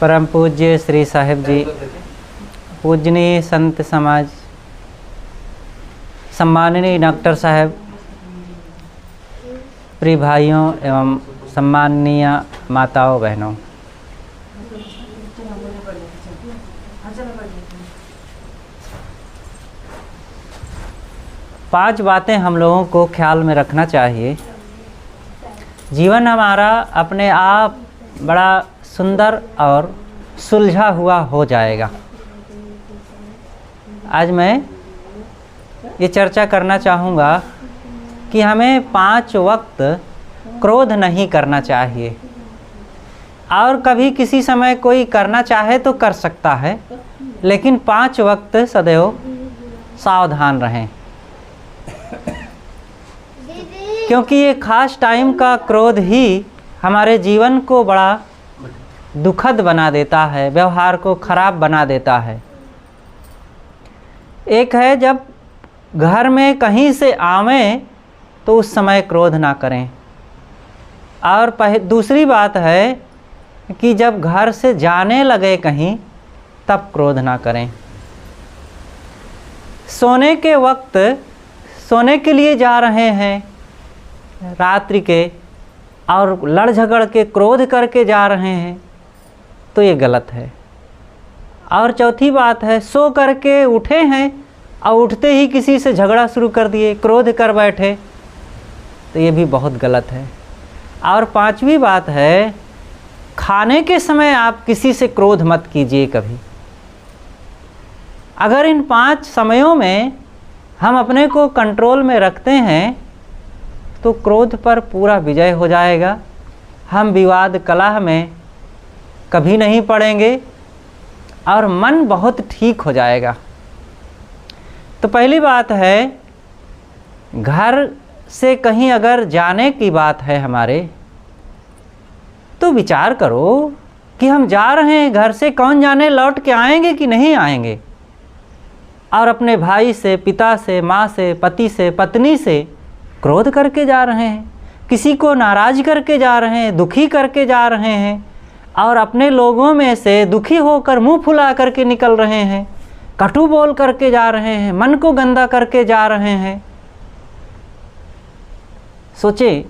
परम पूज्य श्री साहिब जी, पूजनीय संत समाज, सम्माननीय डॉक्टर साहब, प्रिय भाइयों एवं सम्माननीय माताओं बहनों, पांच बातें हम लोगों को ख्याल में रखना चाहिए। जीवन हमारा अपने आप बड़ा सुंदर और सुलझा हुआ हो जाएगा। आज मैं ये चर्चा करना चाहूँगा कि हमें 5 वक्त क्रोध नहीं करना चाहिए, और कभी किसी समय कोई करना चाहे तो कर सकता है, लेकिन 5 वक्त सदैव सावधान रहें, क्योंकि ये खास टाइम का क्रोध ही हमारे जीवन को बड़ा दुखद बना देता है, व्यवहार को खराब बना देता है। एक है जब घर में कहीं से आवें तो उस समय क्रोध ना करें, और दूसरी बात है कि जब घर से जाने लगे कहीं तब क्रोध ना करें। सोने के वक्त सोने के लिए जा रहे हैं रात्रि के और लड़ झगड़ के क्रोध करके जा रहे हैं तो ये गलत है। और चौथी बात है, सो करके उठे हैं और उठते ही किसी से झगड़ा शुरू कर दिए, क्रोध कर बैठे, तो ये भी बहुत गलत है। और पांचवी बात है, खाने के समय आप किसी से क्रोध मत कीजिए कभी। अगर इन 5 समयों में हम अपने को कंट्रोल में रखते हैं तो क्रोध पर पूरा विजय हो जाएगा। हम विवाद कलह में कभी नहीं पड़ेंगे और मन बहुत ठीक हो जाएगा। तो पहली बात है, घर से कहीं अगर जाने की बात है हमारे, तो विचार करो कि हम जा रहे हैं घर से, कौन जाने लौट के आएंगे कि नहीं आएंगे। और अपने भाई से, पिता से, माँ से, पति से, पत्नी से क्रोध करके जा रहे हैं, किसी को नाराज़ करके जा रहे हैं, दुखी करके जा रहे हैं, और अपने लोगों में से दुखी होकर मुंह फुला करके निकल रहे हैं, कटु बोल करके जा रहे हैं, मन को गंदा करके जा रहे हैं। सोचें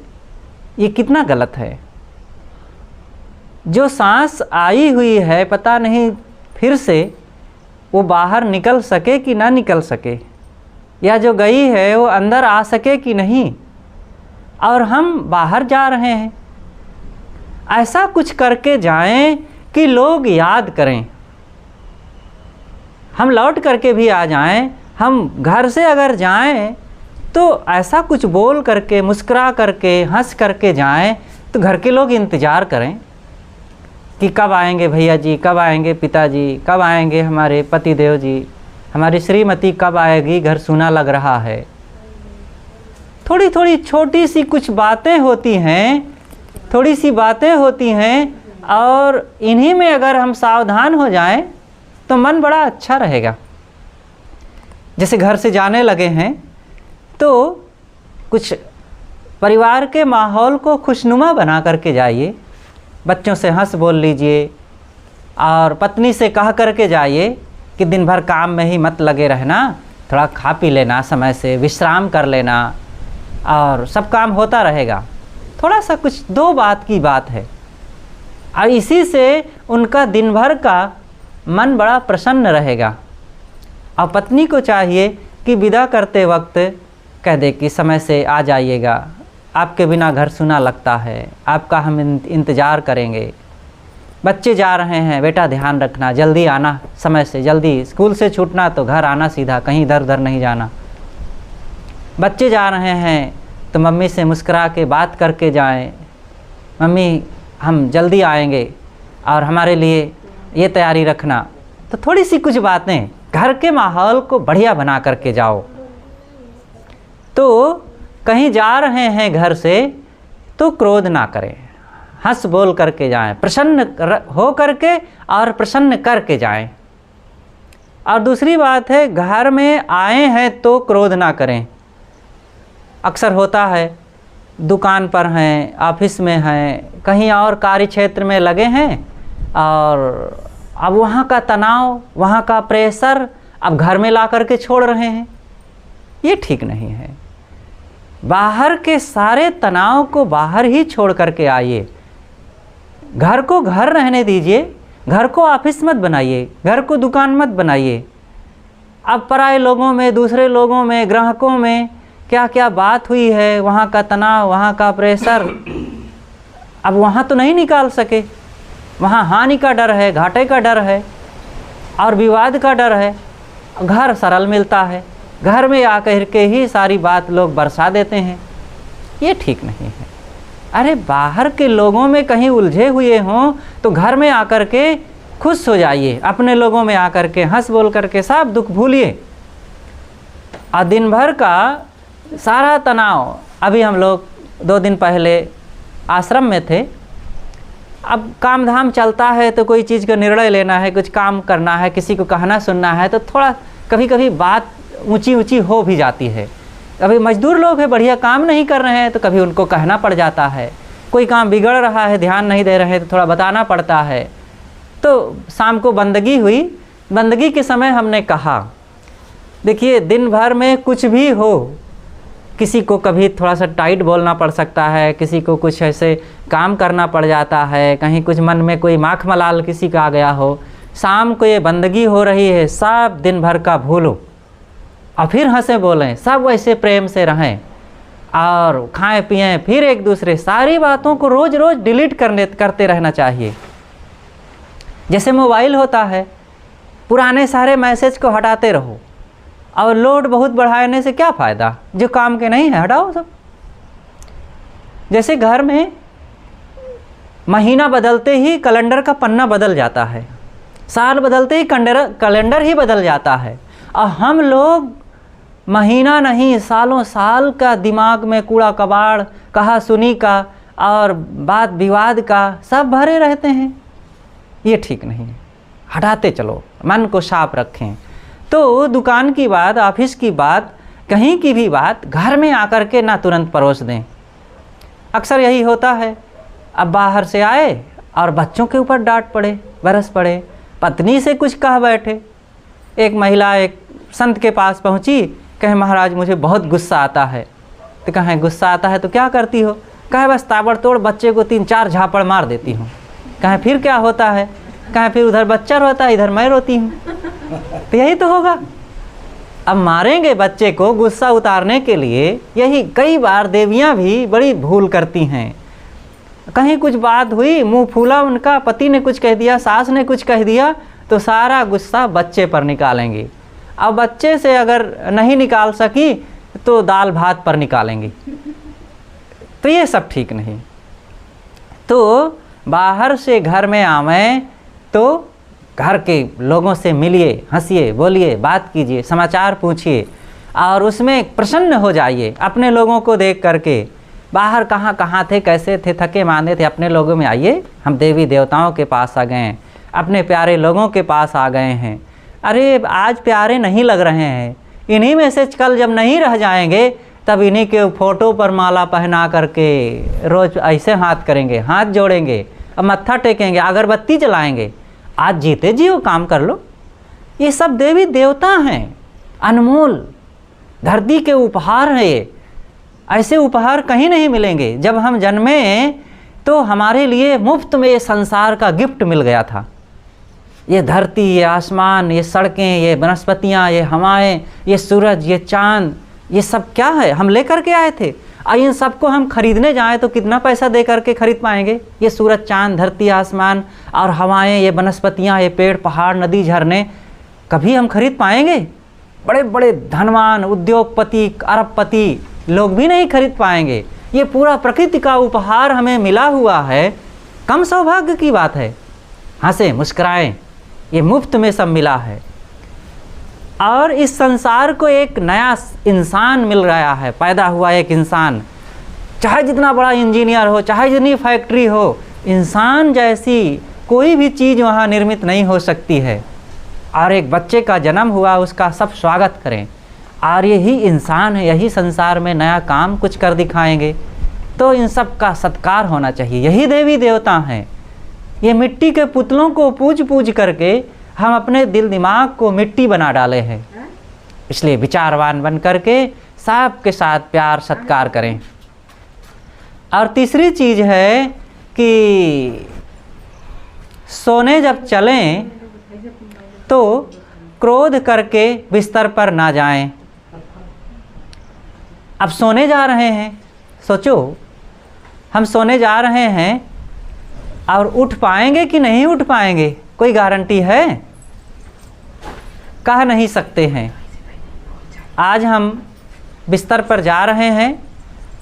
ये कितना गलत है। जो सांस आई हुई है पता नहीं फिर से वो बाहर निकल सके कि ना निकल सके, या जो गई है वो अंदर आ सके कि नहीं, और हम बाहर जा रहे हैं। ऐसा कुछ करके जाएं कि लोग याद करें, हम लौट करके भी आ जाएं। हम घर से अगर जाएं तो ऐसा कुछ बोल करके, मुस्कुरा करके, हंस करके जाएं तो घर के लोग इंतज़ार करें कि कब आएंगे भैया जी, कब आएंगे पिताजी, कब आएंगे हमारे पतिदेव जी, हमारी श्रीमती कब आएगी, घर सूना लग रहा है। थोड़ी थोड़ी छोटी सी कुछ बातें होती हैं, थोड़ी सी बातें होती हैं, और इन्हीं में अगर हम सावधान हो जाएं तो मन बड़ा अच्छा रहेगा। जैसे घर से जाने लगे हैं तो कुछ परिवार के माहौल को खुशनुमा बना करके जाइए, बच्चों से हंस बोल लीजिए, और पत्नी से कह करके जाइए कि दिन भर काम में ही मत लगे रहना, थोड़ा खा पी लेना, समय से विश्राम कर लेना, और सब काम होता रहेगा। थोड़ा सा कुछ 2 बात की बात है, और इसी से उनका दिन भर का मन बड़ा प्रसन्न रहेगा। और पत्नी को चाहिए कि विदा करते वक्त कह दे कि समय से आ जाइएगा, आपके बिना घर सूना लगता है, आपका हम इंतज़ार करेंगे। बच्चे जा रहे हैं, बेटा ध्यान रखना, जल्दी आना, समय से जल्दी स्कूल से छूटना तो घर आना सीधा, कहीं इधर उधर नहीं जाना। बच्चे जा रहे हैं तो मम्मी से मुस्कुरा के बात करके जाएं, मम्मी हम जल्दी आएंगे और हमारे लिए ये तैयारी रखना। तो थोड़ी सी कुछ बातें घर के माहौल को बढ़िया बना करके जाओ। तो कहीं जा रहे हैं घर से तो क्रोध ना करें, हंस बोल करके जाएं, प्रसन्न हो करके और प्रसन्न करके जाएं। और दूसरी बात है, घर में आए हैं तो क्रोध ना करें। अक्सर होता है दुकान पर हैं, ऑफिस में हैं, कहीं और कार्य क्षेत्र में लगे हैं, और अब वहाँ का तनाव, वहाँ का प्रेशर अब घर में ला करके छोड़ रहे हैं। ये ठीक नहीं है। बाहर के सारे तनाव को बाहर ही छोड़ करके आइए। घर को घर रहने दीजिए, घर को ऑफिस मत बनाइए, घर को दुकान मत बनाइए। अब पराए लोगों में, दूसरे लोगों में, ग्राहकों में क्या क्या बात हुई है, वहाँ का तनाव, वहाँ का प्रेशर, अब वहाँ तो नहीं निकाल सके। वहाँ हानि का डर है, घाटे का डर है और विवाद का डर है। घर सरल मिलता है, घर में आकर के ही सारी बात लोग बरसा देते हैं। ये ठीक नहीं है। अरे बाहर के लोगों में कहीं उलझे हुए हों तो घर में आकर के खुश हो जाइए, अपने लोगों में आकर के हंस बोल करके सब दुख भूलिए। और दिन भर का सारा तनाव, अभी हम लोग 2 दिन पहले आश्रम में थे। अब काम धाम चलता है तो कोई चीज़ का निर्णय लेना है, कुछ काम करना है, किसी को कहना सुनना है, तो थोड़ा कभी कभी बात ऊंची ऊंची हो भी जाती है। कभी मजदूर लोग हैं, बढ़िया काम नहीं कर रहे हैं तो कभी उनको कहना पड़ जाता है। कोई काम बिगड़ रहा है, ध्यान नहीं दे रहे हैं तो थोड़ा बताना पड़ता है। तो शाम को बंदगी हुई। बंदगी के समय हमने कहा, देखिए दिन भर में कुछ भी हो, किसी को कभी थोड़ा सा टाइट बोलना पड़ सकता है, किसी को कुछ ऐसे काम करना पड़ जाता है, कहीं कुछ मन में कोई माख मलाल किसी का आ गया हो। शाम को ये बंदगी हो रही है, सब दिन भर का भूलो और फिर हंसे बोलें, सब वैसे प्रेम से रहें और खाएं पिएं, फिर एक दूसरे सारी बातों को रोज़ रोज़ डिलीट करते रहना चाहिए। जैसे मोबाइल होता है, पुराने सारे मैसेज को हटाते रहो और लोड बहुत बढ़ाने से क्या फ़ायदा, जो काम के नहीं है हटाओ सब। जैसे घर में महीना बदलते ही कैलेंडर का पन्ना बदल जाता है, साल बदलते ही कैलेंडर ही बदल जाता है, और हम लोग महीना नहीं सालों साल का दिमाग में कूड़ा कबाड़, कहा सुनी का और बात विवाद का सब भरे रहते हैं। ये ठीक नहीं है, हटाते चलो, मन को साफ रखें। तो दुकान की बात, ऑफिस की बात, कहीं की भी बात घर में आकर के ना तुरंत परोस दें। अक्सर यही होता है, अब बाहर से आए और बच्चों के ऊपर डांट पड़े, बरस पड़े, पत्नी से कुछ कह बैठे। एक महिला एक संत के पास पहुंची, कहे महाराज मुझे बहुत गुस्सा आता है। तो कहें गुस्सा आता है तो क्या करती हो? कहे बस ताबड़तोड़ बच्चे को 3-4 झापड़ मार देती हूँ। कहें फिर क्या होता है? कहें फिर उधर बच्चा रोता है, इधर मैं रोती हूँ। तो यही तो होगा। अब मारेंगे बच्चे को गुस्सा उतारने के लिए। यही कई बार देवियाँ भी बड़ी भूल करती हैं। कहीं कुछ बात हुई, मुंह फूला उनका, पति ने कुछ कह दिया, सास ने कुछ कह दिया, तो सारा गुस्सा बच्चे पर निकालेंगी। अब बच्चे से अगर नहीं निकाल सकी तो दाल भात पर निकालेंगी। तो ये सब ठीक नहीं। तो बाहर से घर में आवें तो घर के लोगों से मिलिए, हंसिए, बोलिए, बात कीजिए, समाचार पूछिए और उसमें प्रसन्न हो जाइए। अपने लोगों को देख करके, बाहर कहाँ कहाँ थे, कैसे थे, थके मांदे थे, अपने लोगों में आइए। हम देवी देवताओं के पास आ गए हैं, अपने प्यारे लोगों के पास आ गए हैं। अरे आज प्यारे नहीं लग रहे हैं, इन्हीं में से कल जब नहीं रह जाएंगे तब इन्हीं के फ़ोटो पर माला पहना करके रोज़ ऐसे हाथ करेंगे, हाथ जोड़ेंगे, अब मत्था टेकेंगे, अगरबत्ती जलाएंगे। आज जीते जियो काम कर लो। ये सब देवी देवता हैं, अनमोल धरती के उपहार हैं। ये ऐसे उपहार कहीं नहीं मिलेंगे। जब हम जन्मे तो हमारे लिए मुफ्त में ये संसार का गिफ्ट मिल गया था। ये धरती, ये आसमान, ये सड़कें, ये वनस्पतियाँ, ये हवाएं, ये सूरज, ये चाँद, ये सब क्या है? हम लेकर के आए थे। और इन सबको हम खरीदने जाएं तो कितना पैसा दे करके खरीद पाएंगे? ये सूरज, चाँद, धरती, आसमान और हवाएं, ये वनस्पतियाँ, ये पेड़, पहाड़, नदी, झरने कभी हम खरीद पाएंगे? बड़े बड़े धनवान, उद्योगपति, अरबपति लोग भी नहीं खरीद पाएंगे। ये पूरा प्रकृति का उपहार हमें मिला हुआ है। कम सौभाग्य की बात है? हंसे, मुस्कुराएं, ये मुफ्त में सब मिला है। और इस संसार को एक नया इंसान मिल रहा है, पैदा हुआ एक इंसान। चाहे जितना बड़ा इंजीनियर हो, चाहे जितनी फैक्ट्री हो, इंसान जैसी कोई भी चीज़ वहाँ निर्मित नहीं हो सकती है। और एक बच्चे का जन्म हुआ, उसका सब स्वागत करें। और यही इंसान है, यही संसार में नया काम कुछ कर दिखाएंगे। तो इन सब का सत्कार होना चाहिए। यही देवी देवता हैं। ये मिट्टी के पुतलों को पूज पूज करके हम अपने दिल दिमाग को मिट्टी बना डाले हैं। इसलिए विचारवान बन करके सबके साथ प्यार सत्कार करें। और तीसरी चीज़ है कि सोने जब चलें तो क्रोध करके बिस्तर पर ना जाएं। अब सोने जा रहे हैं, सोचो हम सोने जा रहे हैं और उठ पाएंगे कि नहीं उठ पाएंगे, कोई गारंटी है? कह नहीं सकते हैं। आज हम बिस्तर पर जा रहे हैं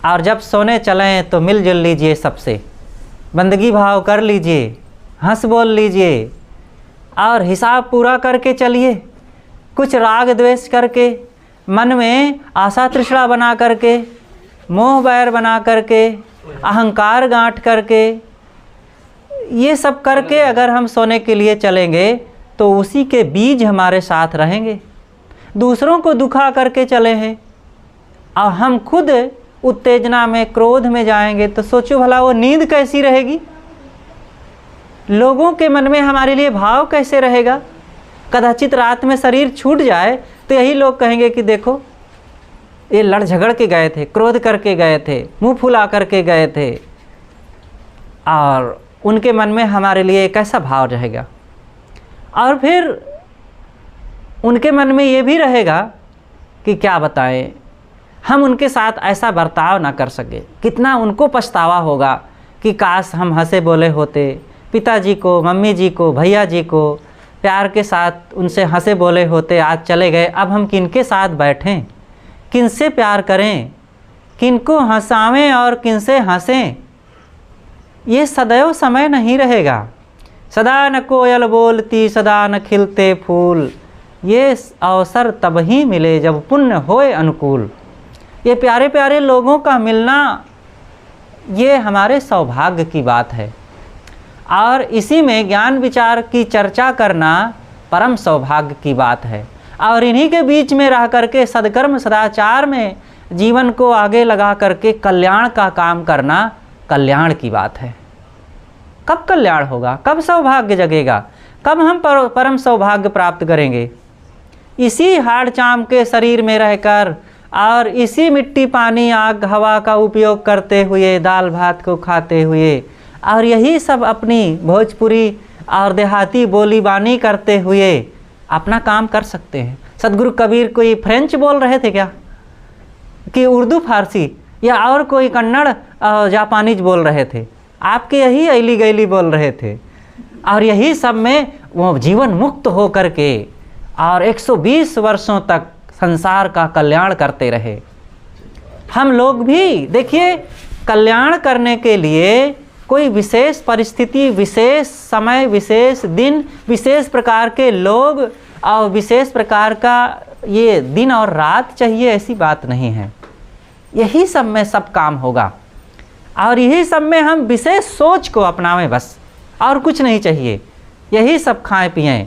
और जब सोने चलें तो मिलजुल लीजिए, सबसे बंदगी भाव कर लीजिए, हंस बोल लीजिए और हिसाब पूरा करके चलिए। कुछ राग द्वेष करके, मन में आशा तृष्णा बना करके, मोह बैर बना करके, अहंकार गांठ करके, ये सब करके अगर हम सोने के लिए चलेंगे तो उसी के बीज हमारे साथ रहेंगे। दूसरों को दुखा करके चले हैं और हम खुद उत्तेजना में, क्रोध में जाएंगे तो सोचो भला वो नींद कैसी रहेगी? लोगों के मन में हमारे लिए भाव कैसे रहेगा? कदाचित रात में शरीर छूट जाए तो यही लोग कहेंगे कि देखो ये लड़ झगड़ के गए थे, क्रोध करके गए थे, मुंह फुला करके गए थे, और उनके मन में हमारे लिए कैसा भाव रहेगा। और फिर उनके मन में ये भी रहेगा कि क्या बताएं, हम उनके साथ ऐसा बर्ताव ना कर सके। कितना उनको पछतावा होगा कि काश हम हंसे बोले होते, पिताजी को, मम्मी जी को, भैया जी को प्यार के साथ उनसे हंसे बोले होते, आज चले गए। अब हम किनके साथ बैठें, किनसे प्यार करें, किनको हंसावें और किनसे हंसें? ये सदैव समय नहीं रहेगा। सदा न कोयल बोलती, सदा न खिलते फूल, ये अवसर तब ही मिले जब पुण्य होए अनुकूल। ये प्यारे प्यारे लोगों का मिलना, ये हमारे सौभाग्य की बात है। और इसी में ज्ञान विचार की चर्चा करना परम सौभाग्य की बात है। और इन्हीं के बीच में रह करके सदकर्म सदाचार में जीवन को आगे लगा करके कल्याण का काम करना कल्याण की बात है। कब कल्याण होगा, कब सौभाग्य जगेगा, कब हम परम सौभाग्य प्राप्त करेंगे? इसी हाड़ चाम के शरीर में रहकर और इसी मिट्टी पानी आग हवा का उपयोग करते हुए, दाल भात को खाते हुए, और यही सब अपनी भोजपुरी और देहाती बोली बानी करते हुए अपना काम कर सकते हैं। सदगुरु कबीर कोई फ्रेंच बोल रहे थे क्या, कि उर्दू फारसी या और कोई कन्नड़ जापानीज बोल रहे थे? आपके यही ऐली गैली बोल रहे थे। और यही सब में वो जीवन मुक्त हो करके और 120 वर्षों तक संसार का कल्याण करते रहे। हम लोग भी देखिए, कल्याण करने के लिए कोई विशेष परिस्थिति, विशेष समय, विशेष दिन, विशेष प्रकार के लोग और विशेष प्रकार का ये दिन और रात चाहिए, ऐसी बात नहीं है। यही सब में सब काम होगा और यही सब में हम विशेष सोच को अपनावें, बस और कुछ नहीं चाहिए। यही सब खाएं पिएं,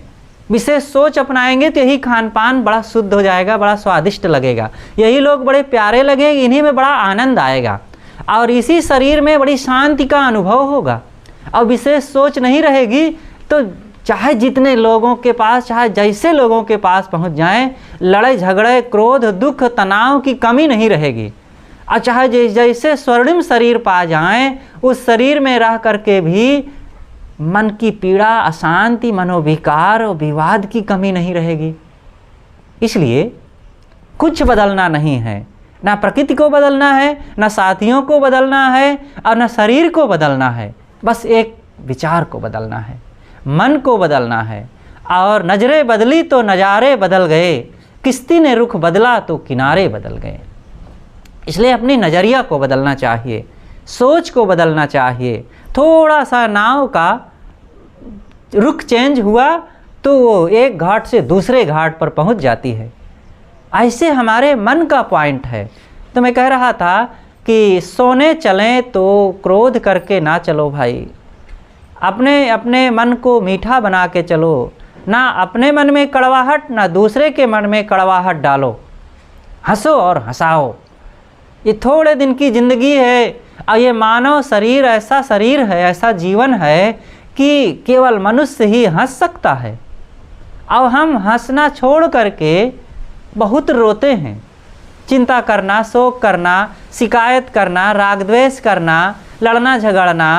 विशेष सोच अपनाएंगे तो यही खान पान बड़ा शुद्ध हो जाएगा, बड़ा स्वादिष्ट लगेगा, यही लोग बड़े प्यारे लगेंगे, इन्हीं में बड़ा आनंद आएगा और इसी शरीर में बड़ी शांति का अनुभव होगा। और विशेष सोच नहीं रहेगी तो चाहे जितने लोगों के पास, चाहे जैसे लोगों के पास पहुंच जाएं, लड़ाई झगड़े, क्रोध, दुख, तनाव की कमी नहीं रहेगी। और चाहे जैसे स्वर्णिम शरीर पा जाएं, उस शरीर में रह करके भी मन की पीड़ा, अशांति, मनोविकार और विवाद की कमी नहीं रहेगी। इसलिए कुछ बदलना नहीं है, ना प्रकृति को बदलना है, ना साथियों को बदलना है और ना शरीर को बदलना है। बस एक विचार को बदलना है, मन को बदलना है। और नजरें बदली तो नज़ारे बदल गए, किश्ती ने रुख बदला तो किनारे बदल गए। इसलिए अपनी नज़रिया को बदलना चाहिए, सोच को बदलना चाहिए। थोड़ा सा नाव का रुख चेंज हुआ तो वो एक घाट से दूसरे घाट पर पहुंच जाती है। ऐसे हमारे मन का पॉइंट है। तो मैं कह रहा था कि सोने चलें तो क्रोध करके ना चलो भाई, अपने अपने मन को मीठा बना के चलो। ना अपने मन में कड़वाहट, ना दूसरे के मन में कड़वाहट डालो। हंसो और हंसाओ। ये थोड़े दिन की ज़िंदगी है और ये मानव शरीर है, ऐसा जीवन है कि केवल मनुष्य ही हंस सकता है। अब हम हंसना छोड़ करके बहुत रोते हैं। चिंता करना, शोक करना, शिकायत करना, राग द्वेष करना, लड़ना झगड़ना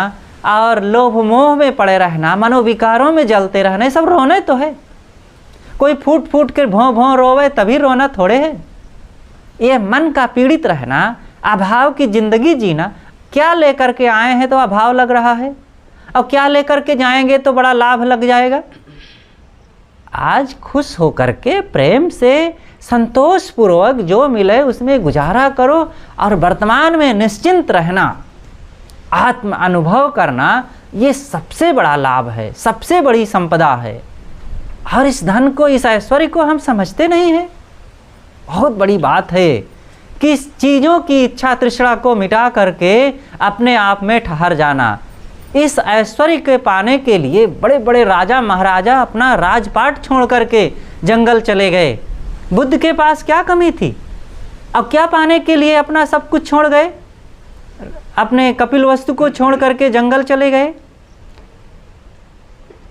और लोभ मोह में पड़े रहना, मनोविकारों में जलते रहना, ये सब रोने तो है। कोई फूट फूट कर भों भों रोवे तभी रोना थोड़े है। ये मन का पीड़ित रहना, अभाव की ज़िंदगी जीना, क्या लेकर के आए हैं तो अभाव लग रहा है, और क्या लेकर के जाएंगे तो बड़ा लाभ लग जाएगा। आज खुश होकर के प्रेम से संतोषपूर्वक जो मिले उसमें गुजारा करो और वर्तमान में निश्चिंत रहना, आत्म अनुभव करना, ये सबसे बड़ा लाभ है, सबसे बड़ी संपदा है। और इस धन को, इस ऐश्वर्य को हम समझते नहीं हैं। बहुत बड़ी बात है कि इस चीज़ों की इच्छा तृष्णा को मिटा करके अपने आप में ठहर जाना। इस ऐश्वर्य के पाने के लिए बड़े बड़े राजा महाराजा अपना राजपाट छोड़ करके जंगल चले गए। बुद्ध के पास क्या कमी थी? अब क्या पाने के लिए अपना सब कुछ छोड़ गए? अपने कपिलवस्तु को छोड़ करके जंगल चले गए।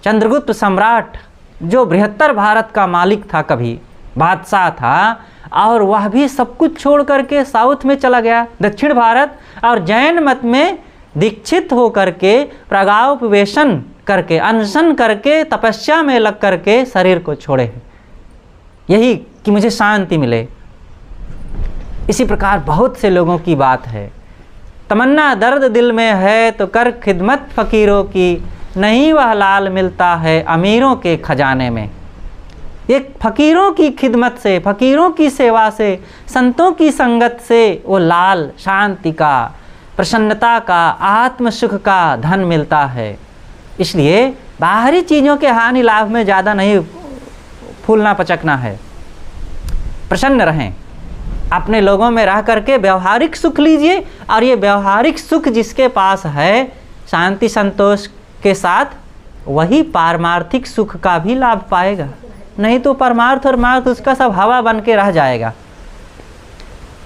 चंद्रगुप्त सम्राट जो बृहत्तर भारत का मालिक था, कभी बादशाह था, और वह भी सब कुछ छोड़ करके साउथ में चला गया, दक्षिण भारत, और जैन मत में दीक्षित हो करके प्रागापवेशन करके, अनशन करके, तपस्या में लग करके शरीर को छोड़े हैं, यही कि मुझे शांति मिले। इसी प्रकार बहुत से लोगों की बात है। तमन्ना दर्द दिल में है तो कर खिदमत फ़कीरों की, नहीं वह लाल मिलता है अमीरों के खजाने में। एक फ़कीरों की खिदमत से, फ़कीरों की सेवा से, संतों की संगत से वो लाल शांति का, प्रसन्नता का, आत्म सुख का धन मिलता है। इसलिए बाहरी चीज़ों के हानि लाभ में ज़्यादा नहीं फूलना पचकना है। प्रसन्न रहें, अपने लोगों में रह करके व्यवहारिक सुख लीजिए, और ये व्यवहारिक सुख जिसके पास है शांति संतोष के साथ, वही पारमार्थिक सुख का भी लाभ पाएगा। नहीं तो परमार्थ और मार्थ उसका सब हवा बन के रह जाएगा।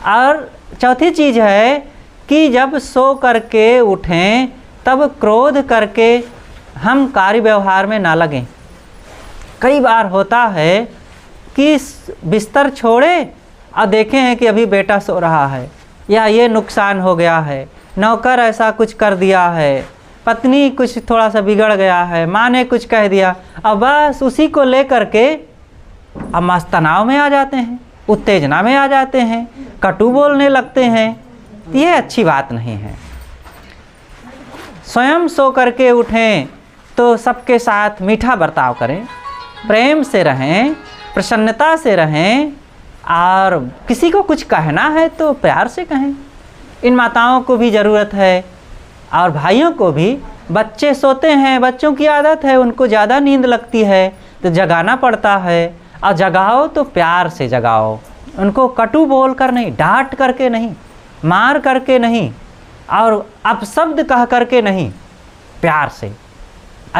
और चौथी चीज़ है कि जब सो करके उठें तब क्रोध करके हम कार्य व्यवहार में ना लगें। कई बार होता है कि बिस्तर छोड़े और देखें हैं कि अभी बेटा सो रहा है, या ये नुकसान हो गया है, नौकर ऐसा कुछ कर दिया है, पत्नी कुछ थोड़ा सा बिगड़ गया है, माँ ने कुछ कह दिया, अब बस उसी को ले करके अब मस्त तनाव में आ जाते हैं, उत्तेजना में आ जाते हैं, कटु बोलने लगते हैं। ये अच्छी बात नहीं है। स्वयं सो करके उठें तो सबके साथ मीठा बर्ताव करें, प्रेम से रहें, प्रसन्नता से रहें, और किसी को कुछ कहना है तो प्यार से कहें। इन माताओं को भी ज़रूरत है, और भाइयों को भी। बच्चे सोते हैं, बच्चों की आदत है, उनको ज़्यादा नींद लगती है तो जगाना पड़ता है, और जगाओ तो प्यार से जगाओ, उनको कटु बोल कर नहीं, डांट करके नहीं, मार करके नहीं, और अपशब्द कह करके नहीं, प्यार से।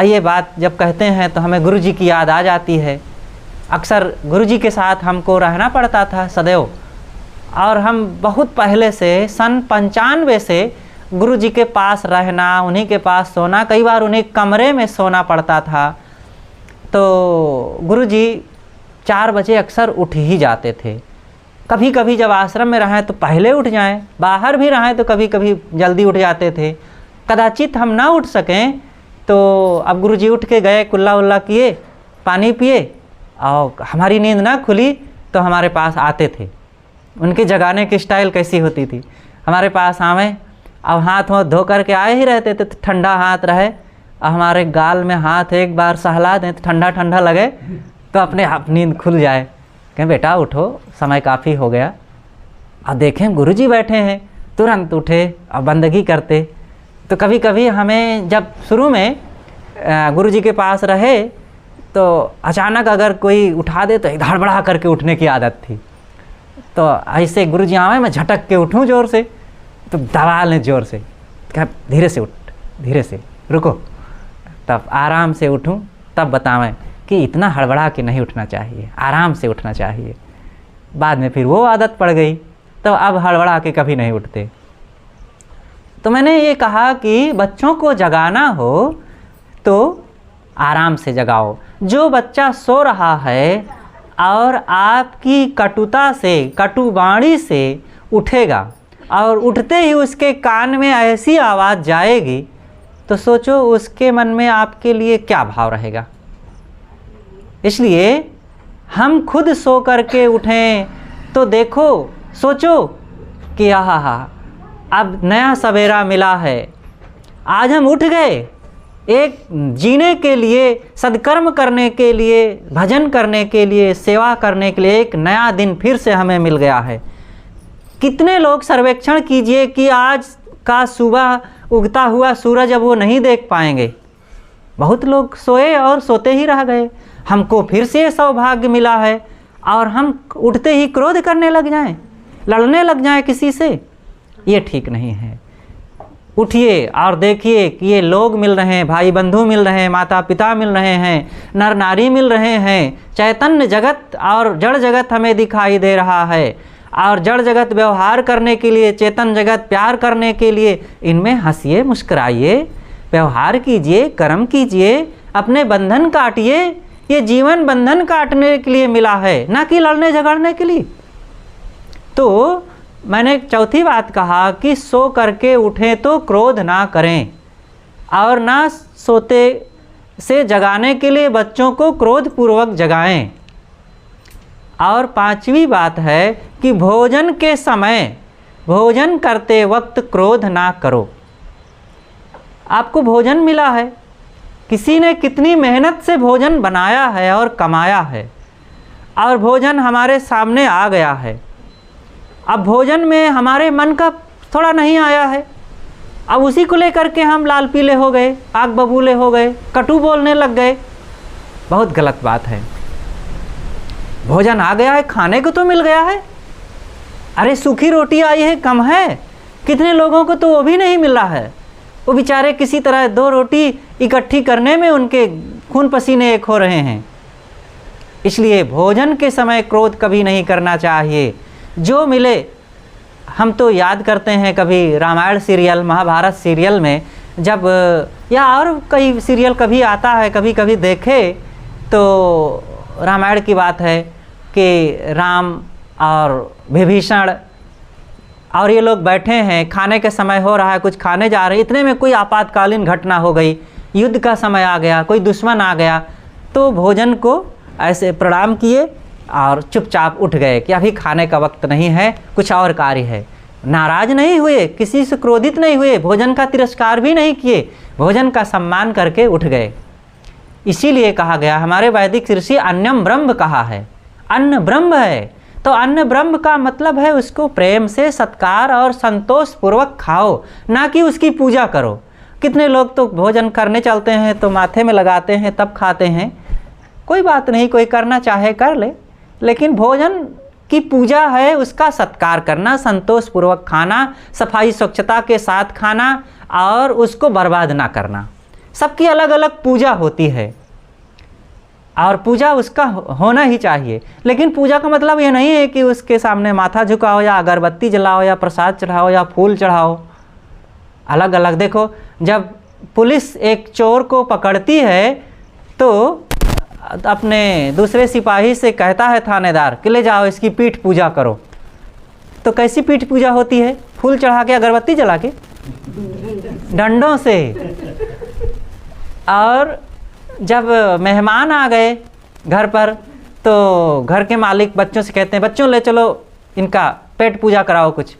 ये बात जब कहते हैं तो हमें गुरुजी की याद आ जाती है। अक्सर गुरुजी के साथ हमको रहना पड़ता था सदैव, और हम बहुत पहले से सन 95 से गुरुजी के पास रहना, उन्हीं के पास सोना, कई बार उन्हीं कमरे में सोना पड़ता था। तो गुरुजी 4 बजे अक्सर उठ ही जाते थे। कभी कभी जब आश्रम में रहें तो पहले उठ जाएं, बाहर भी रहें तो कभी कभी जल्दी उठ जाते थे। कदाचित हम ना उठ सकें तो अब गुरुजी उठ के गए, कुल्ला उल्ला किए, पानी पिए, और हमारी नींद ना खुली तो हमारे पास आते थे। उनके जगाने की स्टाइल कैसी होती थी, हमारे पास आवे, अब हाथ वाथ धो करके आए ही रहते थे, तो ठंडा हाथ रहे, और हमारे गाल में हाथ एक बार सहला दें तो ठंडा ठंडा लगे, तो अपने आप नींद खुल जाए। कहें बेटा उठो, समय काफ़ी हो गया। और देखें गुरुजी बैठे हैं, तुरंत उठे और बंदगी करते। तो कभी कभी हमें जब शुरू में गुरुजी के पास रहे तो अचानक अगर कोई उठा दे तो हड़बड़ा करके उठने की आदत थी। तो ऐसे गुरुजी आवे, मैं झटक के उठूं जोर से, तो दबा लें जोर से, कह धीरे से उठ, धीरे से रुको, तब आराम से उठूं, तब बतावें कि इतना हड़बड़ा के नहीं उठना चाहिए, आराम से उठना चाहिए। बाद में फिर वो आदत पड़ गई तो अब हड़बड़ा के कभी नहीं उठते। तो मैंने ये कहा कि बच्चों को जगाना हो तो आराम से जगाओ। जो बच्चा सो रहा है और आपकी कटुता से, कटुवाणी से उठेगा और उठते ही उसके कान में ऐसी आवाज़ जाएगी, तो सोचो उसके मन में आपके लिए क्या भाव रहेगा। इसलिए हम खुद सो करके उठें तो देखो, सोचो कि आहा अब नया सवेरा मिला है, आज हम उठ गए, एक जीने के लिए, सद्कर्म करने के लिए, भजन करने के लिए, सेवा करने के लिए एक नया दिन फिर से हमें मिल गया है। कितने लोग सर्वेक्षण कीजिए कि आज का सुबह उगता हुआ सूरज अब वो नहीं देख पाएंगे। बहुत लोग सोए और सोते ही रह गए। हमको फिर से सौभाग्य मिला है और हम उठते ही क्रोध करने लग जाएं, लड़ने लग जाएं किसी से, ये ठीक नहीं है। उठिए और देखिए कि ये लोग मिल रहे हैं, भाई बंधु मिल रहे हैं, माता पिता मिल रहे हैं, नर नारी मिल रहे हैं, चैतन्य जगत और जड़ जगत हमें दिखाई दे रहा है। और जड़ जगत व्यवहार करने के लिए, चेतन जगत प्यार करने के लिए, इनमें हंसिए, मुस्कुराइए, व्यवहार कीजिए, कर्म कीजिए, अपने बंधन काटिए। ये जीवन बंधन काटने के लिए मिला है, ना कि लड़ने झगड़ने के लिए। तो मैंने चौथी बात कहा कि सो करके उठें तो क्रोध ना करें, और ना सोते से जगाने के लिए बच्चों को क्रोधपूर्वक जगाएं। और पांचवी बात है कि भोजन के समय, भोजन करते वक्त क्रोध ना करो। आपको भोजन मिला है, किसी ने कितनी मेहनत से भोजन बनाया है और कमाया है, और भोजन हमारे सामने आ गया है। अब भोजन में हमारे मन का थोड़ा नहीं आया है, अब उसी को लेकर के हम लाल पीले हो गए, आग बबूले हो गए, कटु बोलने लग गए। बहुत गलत बात है। भोजन आ गया है, खाने को तो मिल गया है। अरे सूखी रोटी आई है, कम है, कितने लोगों को तो वो भी नहीं मिल रहा है। वो बेचारे किसी तरह 2 रोटी इकट्ठी करने में उनके खून पसीने एक हो रहे हैं। इसलिए भोजन के समय क्रोध कभी नहीं करना चाहिए। जो मिले, हम तो याद करते हैं कभी रामायण सीरियल, महाभारत सीरियल में जब, या और कई सीरियल कभी आता है, कभी कभी देखे तो रामायण की बात है कि राम और विभीषण और ये लोग बैठे हैं, खाने के समय हो रहा है, कुछ खाने जा रहे हैं, इतने में कोई आपातकालीन घटना हो गई, युद्ध का समय आ गया, कोई दुश्मन आ गया, तो भोजन को ऐसे प्रणाम किए और चुपचाप उठ गए कि अभी खाने का वक्त नहीं है, कुछ और कार्य है। नाराज नहीं हुए, किसी से क्रोधित नहीं हुए, भोजन का तिरस्कार भी नहीं किए, भोजन का सम्मान करके उठ गए। इसीलिए कहा गया, हमारे वैदिक ऋषि अन्नम ब्रह्म कहा है, अन्न ब्रह्म है। तो अन्न ब्रह्म का मतलब है उसको प्रेम से, सत्कार और संतोष पूर्वक खाओ, ना कि उसकी पूजा करो। कितने लोग तो भोजन करने चलते हैं तो माथे में लगाते हैं तब खाते हैं। कोई बात नहीं, कोई करना चाहे कर ले, लेकिन भोजन की पूजा है उसका सत्कार करना, संतोष पूर्वक खाना, सफाई स्वच्छता के साथ खाना और उसको बर्बाद ना करना। सबकी अलग अलग पूजा होती है और पूजा उसका होना ही चाहिए। लेकिन पूजा का मतलब ये नहीं है कि उसके सामने माथा झुकाओ या अगरबत्ती जलाओ या प्रसाद चढ़ाओ या फूल चढ़ाओ। अलग अलग देखो, जब पुलिस एक चोर को पकड़ती है तो अपने दूसरे सिपाही से कहता है थानेदार कि ले जाओ इसकी पीठ पूजा करो। तो कैसी पीठ पूजा होती है? फूल चढ़ा के, अगरबत्ती जला के, डंडों से। और जब मेहमान आ गए घर पर तो घर के मालिक बच्चों से कहते हैं, बच्चों ले चलो इनका पेट पूजा कराओ कुछ।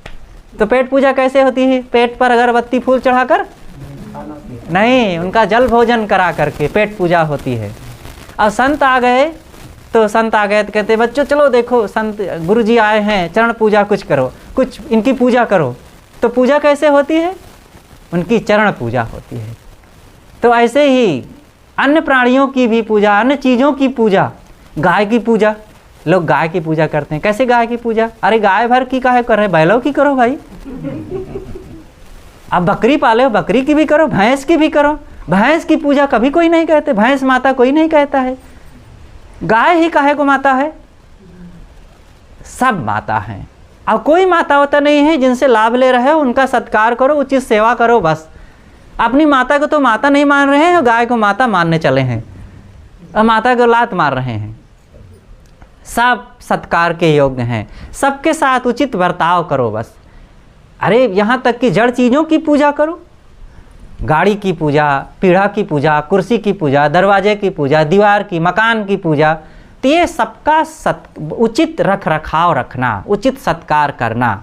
तो पेट पूजा कैसे होती है? पेट पर अगरबत्ती फूल चढ़ाकर नहीं, उनका जल भोजन करा करके पेट पूजा होती है। और संत आ गए तो कहते बच्चों चलो देखो संत गुरुजी आए हैं, चरण पूजा कुछ करो, कुछ इनकी पूजा करो। तो पूजा कैसे होती है? उनकी चरण पूजा होती है। तो ऐसे ही अन्य प्राणियों की भी पूजा, अन्य चीज़ों की पूजा, गाय की पूजा, लोग गाय की पूजा करते हैं। कैसे गाय की पूजा? अरे गाय भर की काहे कर रहे, बैलों की करो भाई। अब बकरी पाले हो, बकरी की भी करो, भैंस की भी करो। भैंस की पूजा कभी कोई नहीं कहते, भैंस माता कोई नहीं कहता है। गाय ही काहे को माता है? सब माता हैं। अब कोई माता वाता नहीं है जिनसे लाभ ले रहे हो, उनका सत्कार करो, उचित सेवा करो बस। अपनी माता को तो माता नहीं मान रहे हैं और गाय को माता मानने चले हैं और माता को लात मार रहे हैं। सब सत्कार के योग्य हैं, सबके साथ उचित बर्ताव करो बस। अरे यहाँ तक कि जड़ चीज़ों की पूजा करो, गाड़ी की पूजा, पीढ़ा की पूजा, कुर्सी की पूजा, दरवाजे की पूजा, दीवार की, मकान की पूजा, तो ये सबका उचित रख रखाव रखना, उचित सत्कार करना,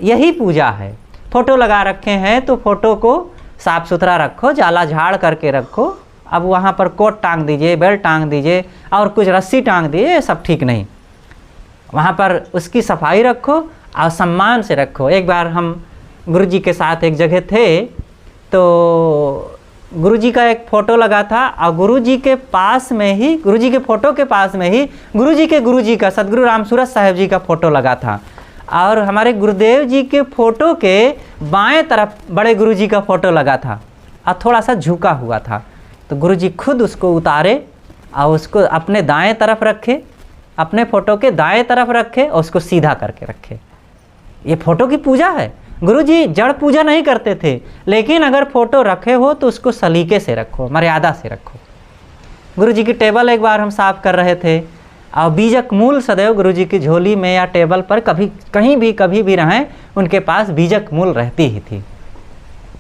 यही पूजा है। फोटो लगा रखे हैं तो फोटो को साफ़ सुथरा रखो, जाला झाड़ करके रखो। अब वहाँ पर कोट टांग दीजिए, बेल्ट टांग दीजिए और कुछ रस्सी टांग दीजिए, ये सब ठीक नहीं। वहाँ पर उसकी सफाई रखो और सम्मान से रखो। एक बार हम गुरुजी के साथ एक जगह थे तो गुरुजी का एक फ़ोटो लगा था और गुरुजी के पास में ही, गुरुजी के फ़ोटो के पास में ही गुरुजी का सदगुरु रामसूरत साहिब जी का फ़ोटो लगा था और हमारे गुरुदेव जी के फ़ोटो के बाएं तरफ बड़े गुरुजी का फ़ोटो लगा था और थोड़ा सा झुका हुआ था। तो गुरुजी खुद उसको उतारे और उसको अपने दाएं तरफ रखे, अपने फ़ोटो के दाएं तरफ रखे और उसको सीधा करके रखे। ये फ़ोटो की पूजा है। गुरुजी जड़ पूजा नहीं करते थे, लेकिन अगर फ़ोटो रखे हो तो उसको सलीके से रखो, मर्यादा से रखो। गुरुजी की टेबल एक बार हम साफ़ कर रहे थे और बीजक मूल सदैव गुरुजी की झोली में या टेबल पर कभी भी रहें, उनके पास बीजक मूल रहती ही थी।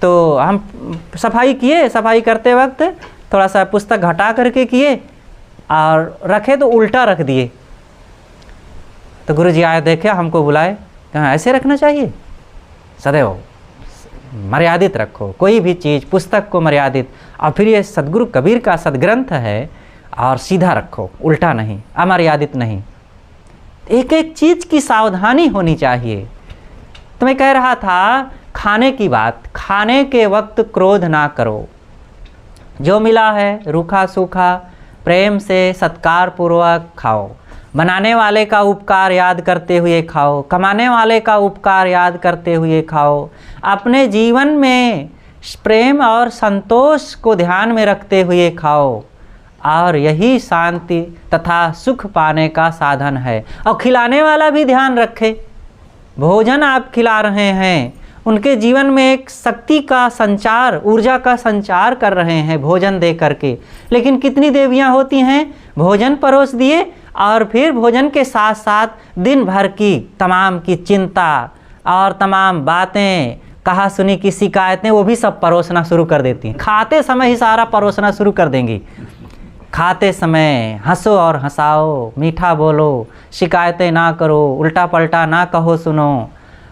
तो हम सफाई किए, सफाई करते वक्त थोड़ा सा पुस्तक घटा करके किए और रखे तो उल्टा रख दिए। तो गुरुजी आए, देखे, हमको बुलाए, कहा ऐसे रखना चाहिए, सदैव मर्यादित रखो कोई भी चीज़, पुस्तक को मर्यादित। और फिर ये सदगुरु कबीर का सदग्रंथ है और सीधा रखो, उल्टा नहीं, अमर्यादित नहीं। एक एक चीज़ की सावधानी होनी चाहिए। तो मैं कह रहा था खाने की बात, खाने के वक्त क्रोध ना करो। जो मिला है रूखा सूखा प्रेम से सत्कार पूर्वक खाओ। बनाने वाले का उपकार याद करते हुए खाओ, कमाने वाले का उपकार याद करते हुए खाओ। अपने जीवन में प्रेम और संतोष को ध्यान में रखते हुए खाओ और यही शांति तथा सुख पाने का साधन है। और खिलाने वाला भी ध्यान रखे, भोजन आप खिला रहे हैं, उनके जीवन में एक शक्ति का संचार, ऊर्जा का संचार कर रहे हैं भोजन दे करके। लेकिन कितनी देवियाँ होती हैं, भोजन परोस दिए और फिर भोजन के साथ साथ दिन भर की तमाम की चिंता और तमाम बातें, कहा सुनी की शिकायतें, वो भी सब परोसना शुरू कर देती हैं। खाते समय ही सारा परोसना शुरू कर देंगी। खाते समय हंसो और हंसाओ, मीठा बोलो, शिकायतें ना करो, उल्टा पलटा ना कहो सुनो,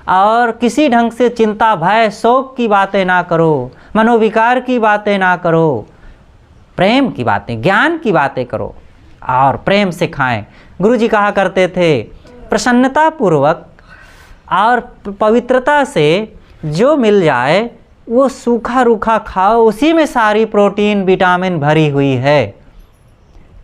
और किसी ढंग से चिंता भय शोक की बातें ना करो, मनोविकार की बातें ना करो, प्रेम की बातें, ज्ञान की बातें करो और प्रेम से खाएं। गुरुजी कहा करते थे प्रसन्नता पूर्वक और पवित्रता से जो मिल जाए वो सूखा रूखा खाओ, उसी में सारी प्रोटीन विटामिन भरी हुई है।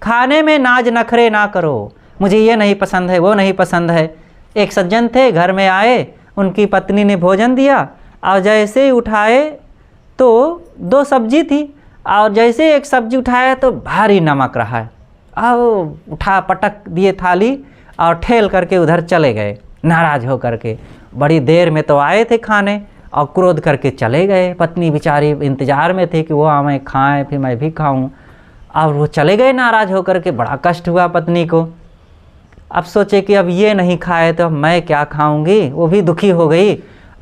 खाने में नाज नखरे ना करो, मुझे ये नहीं पसंद है, वो नहीं पसंद है। एक सज्जन थे, घर में आए, उनकी पत्नी ने भोजन दिया और जैसे ही उठाए तो 2 सब्जी थी और जैसे एक सब्जी उठाया तो भारी नमक रहा है और उठा पटक दिए थाली और ठेल करके उधर चले गए नाराज़ हो करके। बड़ी देर में तो आए थे खाने और क्रोध करके चले गए। पत्नी बेचारी इंतज़ार में थी कि वो हमें खाएं फिर मैं भी खाऊं, और वो चले गए नाराज़ होकर के। बड़ा कष्ट हुआ पत्नी को। अब सोचे कि अब ये नहीं खाए तो मैं क्या खाऊंगी, वो भी दुखी हो गई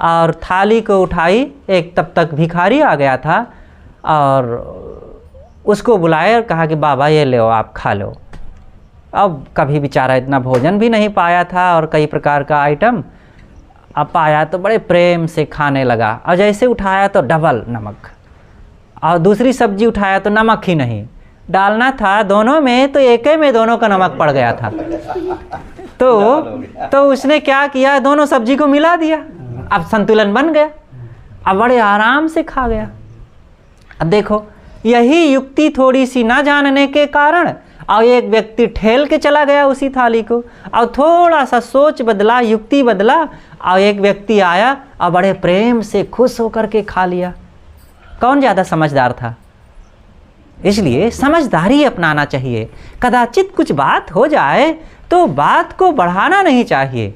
और थाली को उठाई। एक तब तक भिखारी आ गया था और उसको बुलाया और कहा कि बाबा ये लो, आप खा लो। अब कभी बेचारा इतना भोजन भी नहीं पाया था और कई प्रकार का आइटम, अब पाया तो बड़े प्रेम से खाने लगा। और जैसे उठाया तो डबल नमक, और दूसरी सब्जी उठाया तो नमक ही नहीं डालना था दोनों में, तो एक में दोनों का नमक पड़ गया था। तो उसने क्या किया, दोनों सब्जी को मिला दिया। अब संतुलन बन गया, अब बड़े आराम से खा गया। अब देखो, यही युक्ति थोड़ी सी ना जानने के कारण और एक व्यक्ति ठेल के चला गया उसी थाली को, और थोड़ा सा सोच बदला, युक्ति बदला, और एक व्यक्ति आया और बड़े प्रेम से खुश होकर के खा लिया। कौन ज़्यादा समझदार था? इसलिए समझदारी अपनाना चाहिए। कदाचित कुछ बात हो जाए तो बात को बढ़ाना नहीं चाहिए।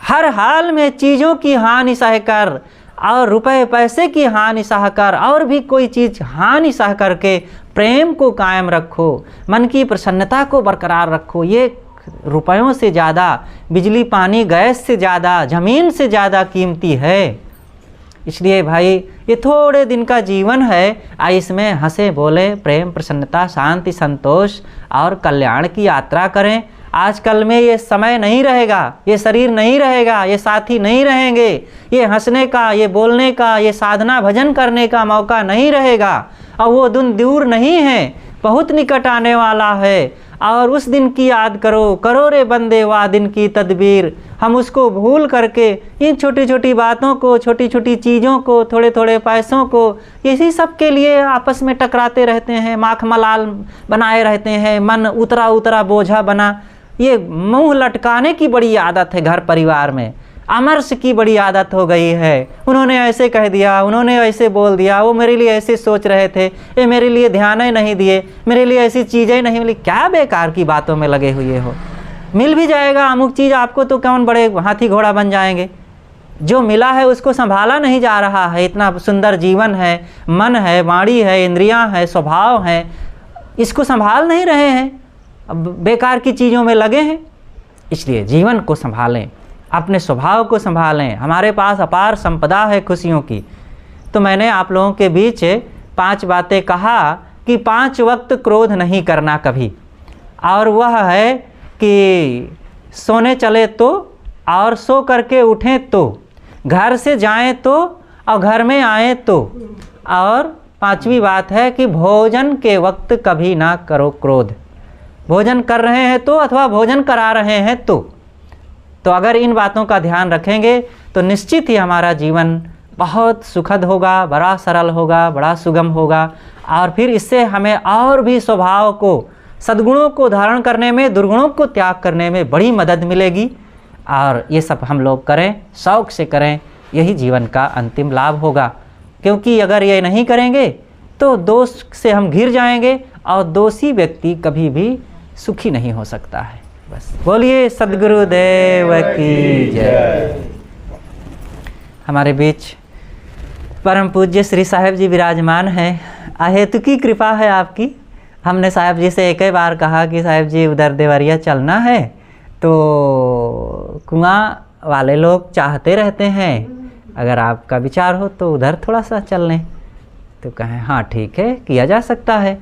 हर हाल में चीज़ों की हानि सहकर और रुपए पैसे की हानि सहकर और भी कोई चीज़ हानि सह करके प्रेम को कायम रखो, मन की प्रसन्नता को बरकरार रखो। ये रुपयों से ज़्यादा, बिजली पानी गैस से ज़्यादा, ज़मीन से ज़्यादा कीमती है। इसलिए भाई ये थोड़े दिन का जीवन है, इसमें हंसे बोले प्रेम प्रसन्नता शांति संतोष और कल्याण की यात्रा करें। आजकल में ये समय नहीं रहेगा, ये शरीर नहीं रहेगा, ये साथी नहीं रहेंगे, ये हंसने का, ये बोलने का, ये साधना भजन करने का मौका नहीं रहेगा। और वो दिन दूर नहीं है, बहुत निकट आने वाला है। और उस दिन की याद करो, करो रे बंदे वाह दिन की तदबीर। हम उसको भूल करके इन छोटी छोटी बातों को, छोटी छोटी चीज़ों को, थोड़े थोड़े पैसों को, इसी सब के लिए आपस में टकराते रहते हैं, माख मलाल बनाए रहते हैं, मन उतरा उतरा बोझा बना। ये मुंह लटकाने की बड़ी आदत है घर परिवार में, अमरस की बड़ी आदत हो गई है। उन्होंने ऐसे कह दिया, उन्होंने ऐसे बोल दिया, वो मेरे लिए ऐसे सोच रहे थे, ये मेरे लिए ध्यान ही नहीं दिए, मेरे लिए ऐसी चीज़ें नहीं मिली। क्या बेकार की बातों में लगे हुए हो। मिल भी जाएगा अमुक चीज़ आपको तो कौन बड़े हाथी घोड़ा बन जाएंगे। जो मिला है उसको संभाला नहीं जा रहा है। इतना सुंदर जीवन है, मन है, वाणी है, इंद्रियां है, स्वभाव है, इसको संभाल नहीं रहे हैं, अब बेकार की चीज़ों में लगे हैं। इसलिए जीवन को संभालें, अपने स्वभाव को संभालें। हमारे पास अपार संपदा है खुशियों की। तो मैंने आप लोगों के बीच 5 बातें कहा कि 5 वक्त क्रोध नहीं करना कभी। और वह है कि सोने चले तो और सो करके उठें तो, घर से जाएं तो और घर में आएँ तो। और 5वीं बात है कि भोजन के वक्त कभी ना करो क्रोध। भोजन कर रहे हैं तो अथवा भोजन करा रहे हैं तो अगर इन बातों का ध्यान रखेंगे तो निश्चित ही हमारा जीवन बहुत सुखद होगा, बड़ा सरल होगा, बड़ा सुगम होगा। और फिर इससे हमें और भी स्वभाव को, सद्गुणों को धारण करने में, दुर्गुणों को त्याग करने में बड़ी मदद मिलेगी। और ये सब हम लोग करें, शौक़ से करें, यही जीवन का अंतिम लाभ होगा। क्योंकि अगर ये नहीं करेंगे तो दोष से हम घिर जाएंगे और दोषी व्यक्ति कभी भी सुखी नहीं हो सकता है। बस बोलिए सद्गुरुदेव की जय। हमारे बीच परम पूज्य श्री साहेब जी विराजमान हैं। अहेतु की कृपा है आपकी। हमने साहब जी से एक ही बार कहा कि साहब जी उधर देवरिया चलना है, तो कुआं वाले लोग चाहते रहते हैं अगर आपका विचार हो तो उधर थोड़ा सा चल लें। तो कहें हाँ ठीक है, किया जा सकता है।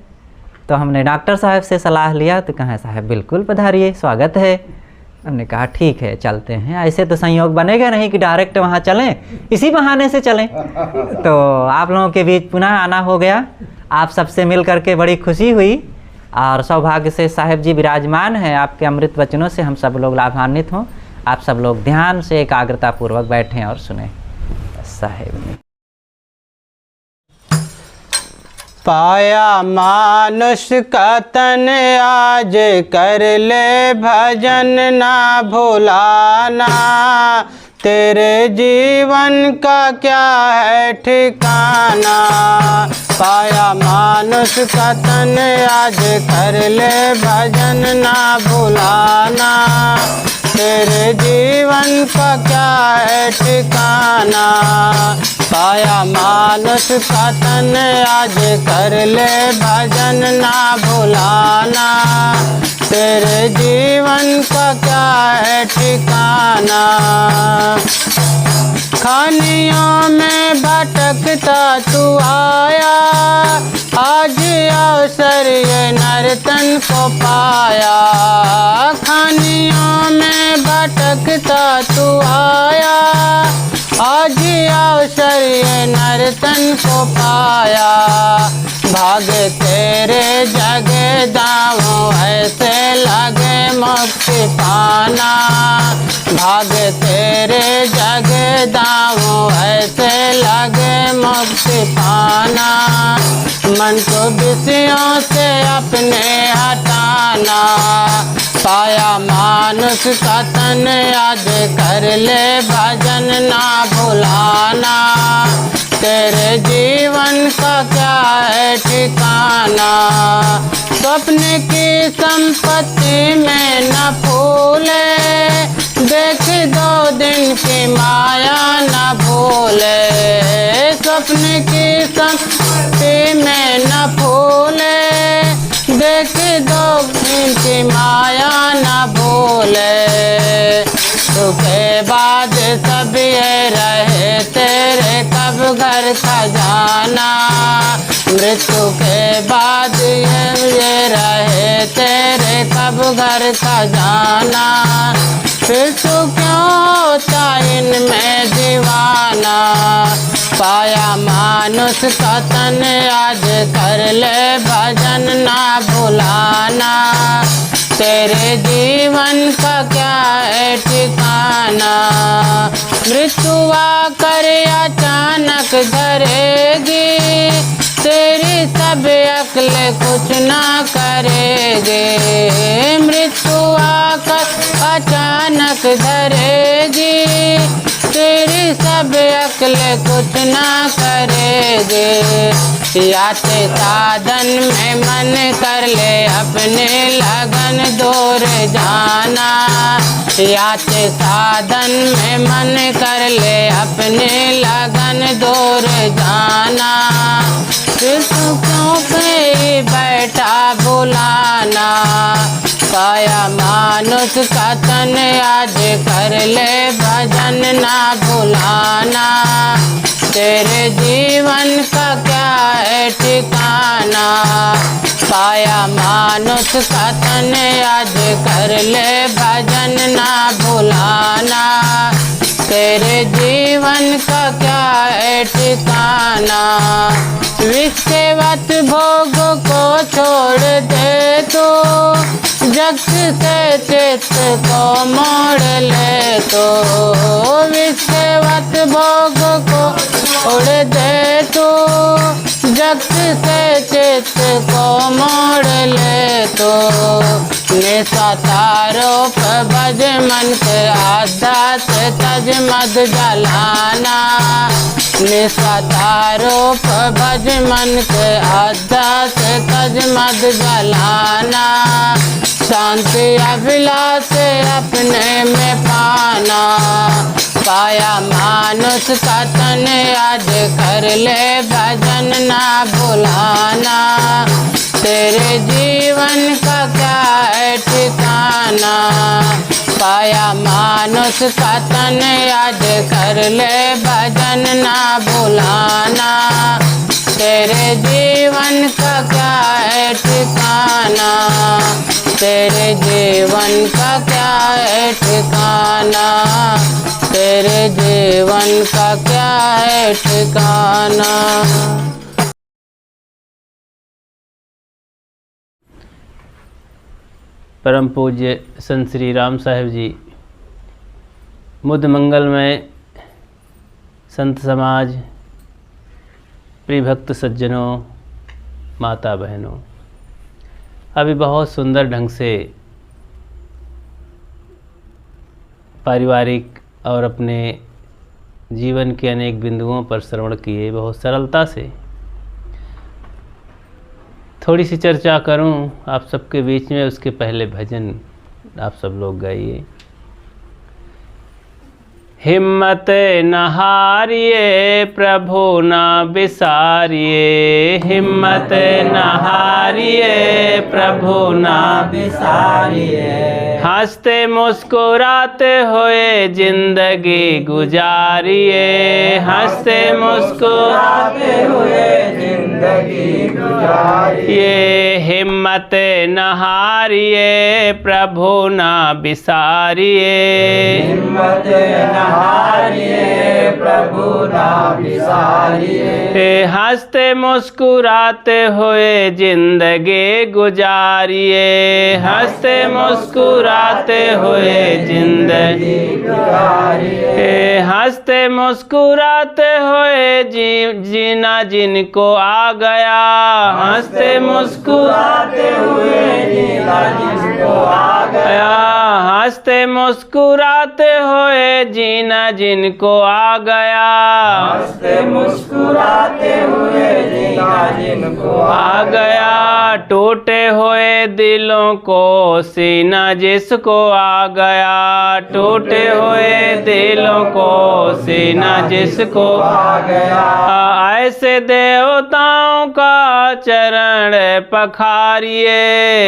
तो हमने डॉक्टर साहब से सलाह लिया तो कहें साहब बिल्कुल पधारिए, स्वागत है। हमने कहा ठीक है चलते हैं। ऐसे तो संयोग बनेगा नहीं कि डायरेक्ट वहाँ चलें, इसी बहाने से चलें। तो आप लोगों के बीच पुनः आना हो गया। आप सबसे मिल करके बड़ी खुशी हुई और सौभाग्य से साहेब जी विराजमान हैं। आपके अमृत वचनों से हम सब लोग लाभान्वित हों। आप सब लोग ध्यान से एकाग्रता पूर्वक बैठें और सुने। साहेब ने पाया मानुष का तन आज कर ले भजन ना भुलाना, तेरे जीवन का क्या है ठिकाना। पाया मानुष का तन आज कर ले भजन ना भुलाना, तेरे जीवन का क्या है ठिकाना। पाया मानुष का तन आज कर ले भजन ना भुलाना, तेरे जीवन का क्या है ठिकाना। खानियों में भटकता तू आया, आज अवसर ये नर्तन को पाया। खानियों में भटकता तू आया, आज अवसर ये नर्तन को पाया। भाग तेरे जगे दावों ऐसे लगे मुक्ति पाना, भाग तेरे जगे दावों ऐसे लगे मुक्ति पाना। मन को विषयों से अपने हटाना, पाया मानुष का तन आज कर ले भजन ना भुलाना, तेरे जीवन का क्या है ठिकाना। स्वप्न की संपत्ति में न फूले, देख 2 दिन की माया न भूले, स्वप्न की संपत्ति में न फूले। देख 2 दिन की माया न भूले, के बाद सब ये रहे तेरे कब घर खजाना। मृत्यु के बाद ये रहे तेरे कब घर खजाना। फिर तू क्यों होता इनमें दीवाना। पाया मानुष का तन आज कर ले भजन ना भुलाना। तेरे जीवन का क्या है ठिकाना। मृत्यु आकर अचानक धरेगी, तेरी सब अक्ल कुछ ना करेगी। मृत्यु आकर अचानक धरेगी, तेरी सब अक्ल कुछ ना करेगी। याते साधन में मन कर ले अपने लगन दूर जाना। याते साधन में मन कर ले अपने लगन दूर जाना। फिर तू क्यों पे बैठा बुलाना। पाया मानुष का तन आज कर ले भजन ना भुलाना। तेरे जीवन का क्या है ठिकाना। पाया मानुष का तन आज कर ले भजन ना भुलाना। तेरे जीवन का क्या है ठिकाना। विषयवत भोग को छोड़ दे तो, जग से चित्त को मोड़ ले तो। विषयवत भोग को छोड़ दे तो, जग से चित्त को मोड़ ले तो। निस्वार्थारोप भज मन के आदत तज मद जलाना। निस्वार्थारोप भज मन के आदत तज मद जलाना। शांति अभिलाष अपने में पाना। पाया मानुष का तन आज कर ले भजन ना भुलाना। तेरे जीवन का क्या है ठिकाना। पाया मानुष का तन आज कर ले भजन ना भुलाना। तेरे जीवन का क्या है ठिकाना। तेरे जीवन का क्या है ठिकाना। तेरे जीवन का क्या है ठिकाना। परम पूज्य संत श्री राम साहिब जी, मुद मंगल में संत समाज, प्रिय भक्त सज्जनों, माता बहनों, अभी बहुत सुंदर ढंग से पारिवारिक और अपने जीवन के अनेक बिंदुओं पर श्रवण किए। बहुत सरलता से थोड़ी सी चर्चा करूं आप सबके बीच में, उसके पहले भजन आप सब लोग गाइए। हिम्मत न हारिए प्रभु न बिसारिए। हिम्मत न हारिए प्रभु न बिसारिए। हंसते मुस्कुराते हुए जिंदगी गुजारिए। हंसते मुस्कुराते हुए जिंदगी गुजारिए। हिम्मत न हारिए प्रभु न बिसारिए। हिम्मत न हारिए प्रभु ना बिसारिए। हंसते मुस्कुराते हुए जिंदगी गुजारिए। हंसते मुस्कुराते हुए जिंदगी गुजारिए। हंसते मुस्कुराते हुए जीना जिनको आ गया। हंसते मुस्कुराते हुए जीना जिनको आ गया। हंसते मुस्कुराते हुए जीना जिनको आ गया। हंसते मुस्कुराते हुए जीना जिनको आ गया। टूटे हुए दिलों को सीना जिसको आ गया, टूटे हुए दिलों को सीना जिसको आ गया, ऐसे देवताओं का चरण पखारिए,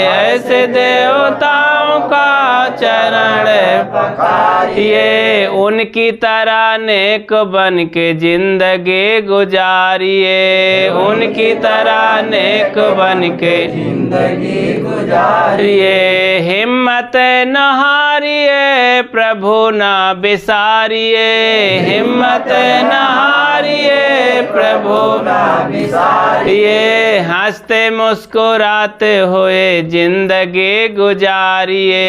ऐसे देवताओं का चरण पखारिए, उनकी तरह नेक बन के जिंदगी गुजारिए, उनकी तरह नेक बन के जिंदगी गुजारिए, हिम्मत न हारिए प्रभु ना बिसारिए, हिम्मत न हारिए प्रभु ना बिसारिए, हंसते मुस्कुराते हुए जिंदगी गुजारिए,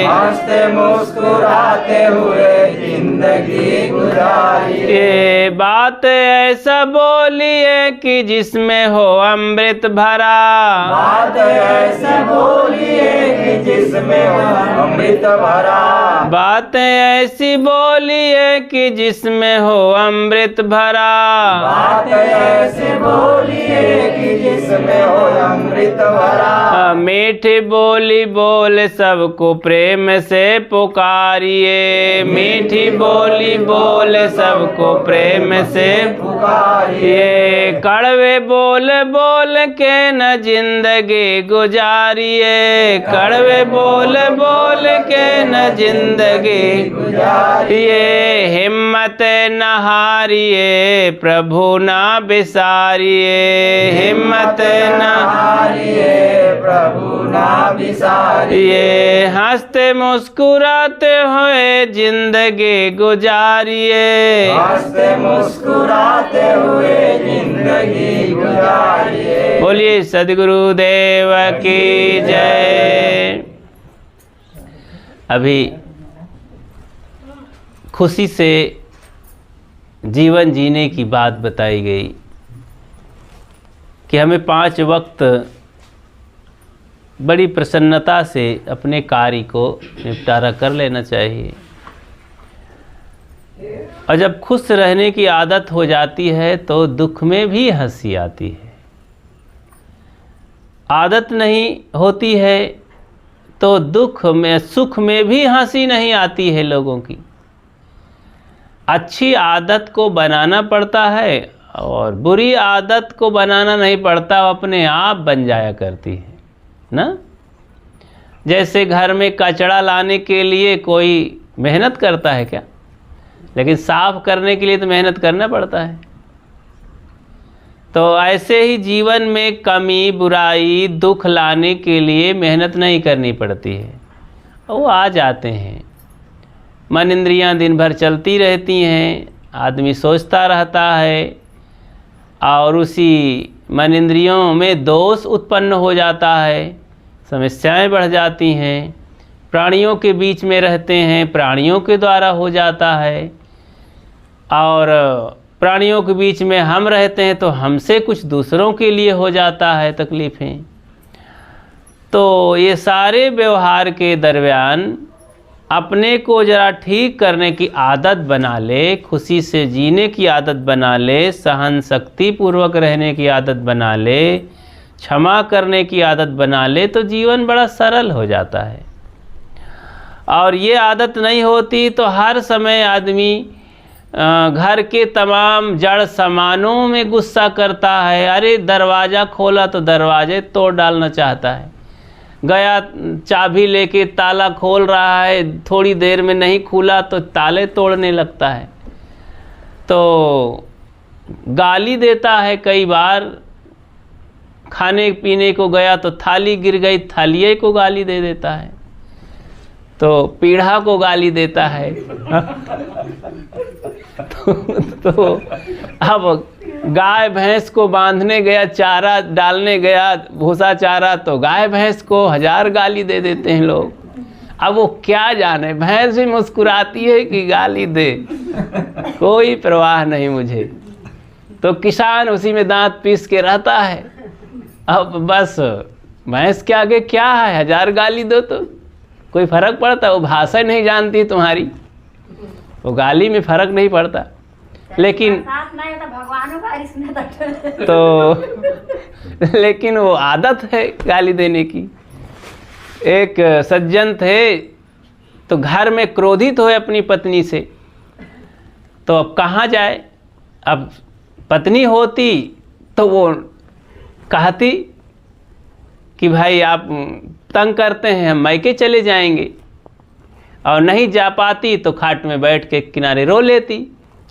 हंसते मुस्कुराते हुए जिंदगी गुजारिए, बात ऐसा बोलिए कि जिसमें हो अमृत भरा, बात ऐसा बोलिए कि जिसमें हो अमृत भरा, बातें ऐसी बोलिए कि जिसमें हो अमृत भरा, बातें ऐसी बोलिए कि जिसमें हो अमृत भरा, मीठी बोली बोल सबको प्रेम से पुकारिए, मीठी बोली बोल सबको प्रेम से पुकारिए, कड़वे बोल बोल के न जिंदगी गुजारिए, कड़वे बोल बोल के न जिंदगी गुजारिए, हिम्मत न हारिए प्रभु ना बिसारिए, हिम्मत न हारिए प्रभु ना बिसारिए, हंसते मुस्कुराते हुए जिंदगी गुजारिए, हंसते मुस्कुराते हुए जिंदगी गुजारिए। बोलिए सद्गुरु देव की जय। अभी खुशी से जीवन जीने की बात बताई गई कि हमें 5 वक्त बड़ी प्रसन्नता से अपने कार्य को निपटारा कर लेना चाहिए। और जब खुश रहने की आदत हो जाती है तो दुख में भी हंसी आती है। आदत नहीं होती है तो दुख में सुख में भी हंसी नहीं आती है लोगों की। अच्छी आदत को बनाना पड़ता है और बुरी आदत को बनाना नहीं पड़ता, वो अपने आप बन जाया करती है ना। जैसे घर में कचरा लाने के लिए कोई मेहनत करता है क्या, लेकिन साफ करने के लिए तो मेहनत करना पड़ता है। तो ऐसे ही जीवन में कमी बुराई दुख लाने के लिए मेहनत नहीं करनी पड़ती है, वो आ जाते हैं। मन इंद्रियां दिन भर चलती रहती हैं, आदमी सोचता रहता है और उसी मन इंद्रियों में दोष उत्पन्न हो जाता है, समस्याएं बढ़ जाती हैं। प्राणियों के बीच में रहते हैं, प्राणियों के द्वारा हो जाता है, और प्राणियों के बीच में हम रहते हैं तो हमसे कुछ दूसरों के लिए हो जाता है तकलीफ़ें। तो ये सारे व्यवहार के दरमियान अपने को ज़रा ठीक करने की आदत बना ले, खुशी से जीने की आदत बना ले, सहन शक्ति पूर्वक रहने की आदत बना ले, क्षमा करने की आदत बना ले, तो जीवन बड़ा सरल हो जाता है। और ये आदत नहीं होती तो हर समय आदमी घर के तमाम जड़ सामानों में गुस्सा करता है। अरे दरवाज़ा खोला तो दरवाजे तोड़ डालना चाहता है, गया चाबी लेके ताला खोल रहा है, थोड़ी देर में नहीं खुला तो ताले तोड़ने लगता है। तो गाली देता है, कई बार खाने पीने को गया तो थाली गिर गई, थालिये को गाली दे देता है, तो पीढ़ा को गाली देता है। तो अब गाय भैंस को बांधने गया, चारा डालने गया, भूसा चारा, तो गाय भैंस को 1000 गाली दे देते हैं लोग। अब वो क्या जाने, भैंस भी मुस्कुराती है कि गाली दे, कोई परवाह नहीं मुझे। तो किसान उसी में दांत पीस के रहता है। अब बस भैंस के आगे क्या है, 1000 गाली दो तो कोई फ़र्क पड़ता? वो भाषा नहीं जानती तुम्हारी, वो गाली में फ़र्क नहीं पड़ता। लेकिन साथ नहीं तो भगवानों का रिश्ता तो लेकिन वो आदत है गाली देने की। एक सज्जन थे तो घर में क्रोधित हुए अपनी पत्नी से, तो अब कहाँ जाए। अब पत्नी होती तो वो कहती कि भाई आप तंग करते हैं, हम मायके चले जाएंगे, और नहीं जा पाती तो खाट में बैठ के किनारे रो लेती।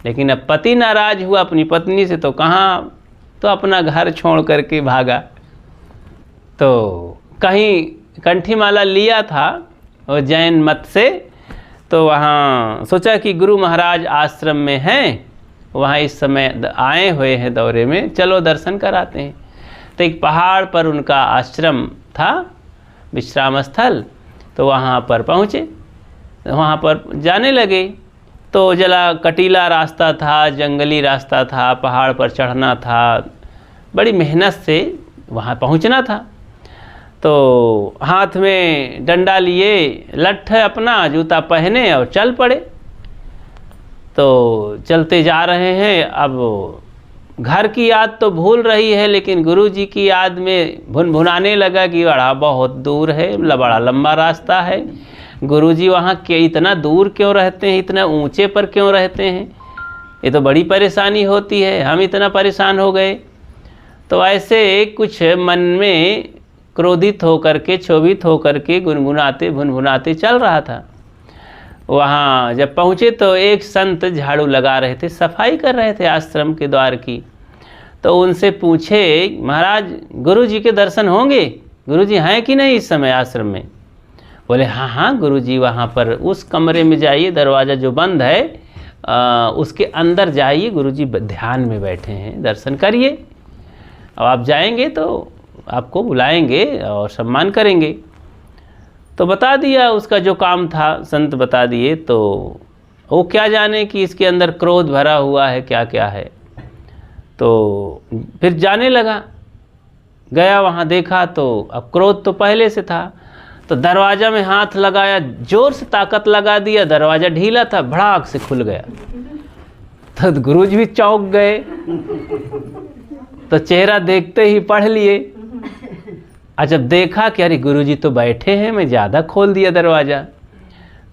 लेकिन अब पति नाराज हुआ अपनी पत्नी से तो कहाँ, तो अपना घर छोड़ करके भागा। तो कहीं कंठी माला लिया था वो जैन मत से, तो वहाँ सोचा कि गुरु महाराज आश्रम में हैं, वहाँ इस समय आए हुए हैं दौरे में, चलो दर्शन कराते हैं। तो एक पहाड़ पर उनका आश्रम था, विश्राम स्थल, तो वहाँ पर पहुँचे। वहाँ पर जाने लगे तो जला कटीला रास्ता था, जंगली रास्ता था, पहाड़ पर चढ़ना था, बड़ी मेहनत से वहाँ पहुँचना था। तो हाथ में डंडा लिए, लठ अपना, जूता पहने और चल पड़े। तो चलते जा रहे हैं। अब घर की याद तो भूल रही है, लेकिन गुरुजी की याद में भुनभुनाने लगा कि बड़ा बहुत दूर है, बड़ा लंबा रास्ता है, गुरुजी वहाँ के इतना दूर क्यों रहते हैं, इतना ऊंचे पर क्यों रहते हैं, ये तो बड़ी परेशानी होती है, हम इतना परेशान हो गए। तो ऐसे कुछ मन में क्रोधित होकर के, क्षोभित होकर के गुनगुनाते भुनभुनाते चल रहा था। वहाँ जब पहुँचे तो एक संत झाड़ू लगा रहे थे, सफाई कर रहे थे आश्रम के द्वार की। तो उनसे पूछे, महाराज गुरुजी के दर्शन होंगे, गुरुजी हैं कि नहीं इस समय आश्रम में। बोले हाँ हाँ गुरुजी वहाँ पर उस कमरे में जाइए, दरवाज़ा जो बंद है उसके अंदर जाइए, गुरुजी ध्यान में बैठे हैं, दर्शन करिए। अब आप जाएंगे तो आपको बुलाएंगे और सम्मान करेंगे। तो बता दिया उसका जो काम था, संत बता दिए। तो वो क्या जाने कि इसके अंदर क्रोध भरा हुआ है, क्या क्या है। तो फिर जाने लगा, गया वहाँ देखा तो अब क्रोध तो पहले से था। तो दरवाज़ा में हाथ लगाया, जोर से ताकत लगा दिया, दरवाज़ा ढीला था, भड़ाक से खुल गया। तो गुरुजी भी चौंक गए, तो चेहरा देखते ही पढ़ लिए। जब देखा कि अरे गुरुजी तो बैठे हैं, मैं ज़्यादा खोल दिया दरवाज़ा।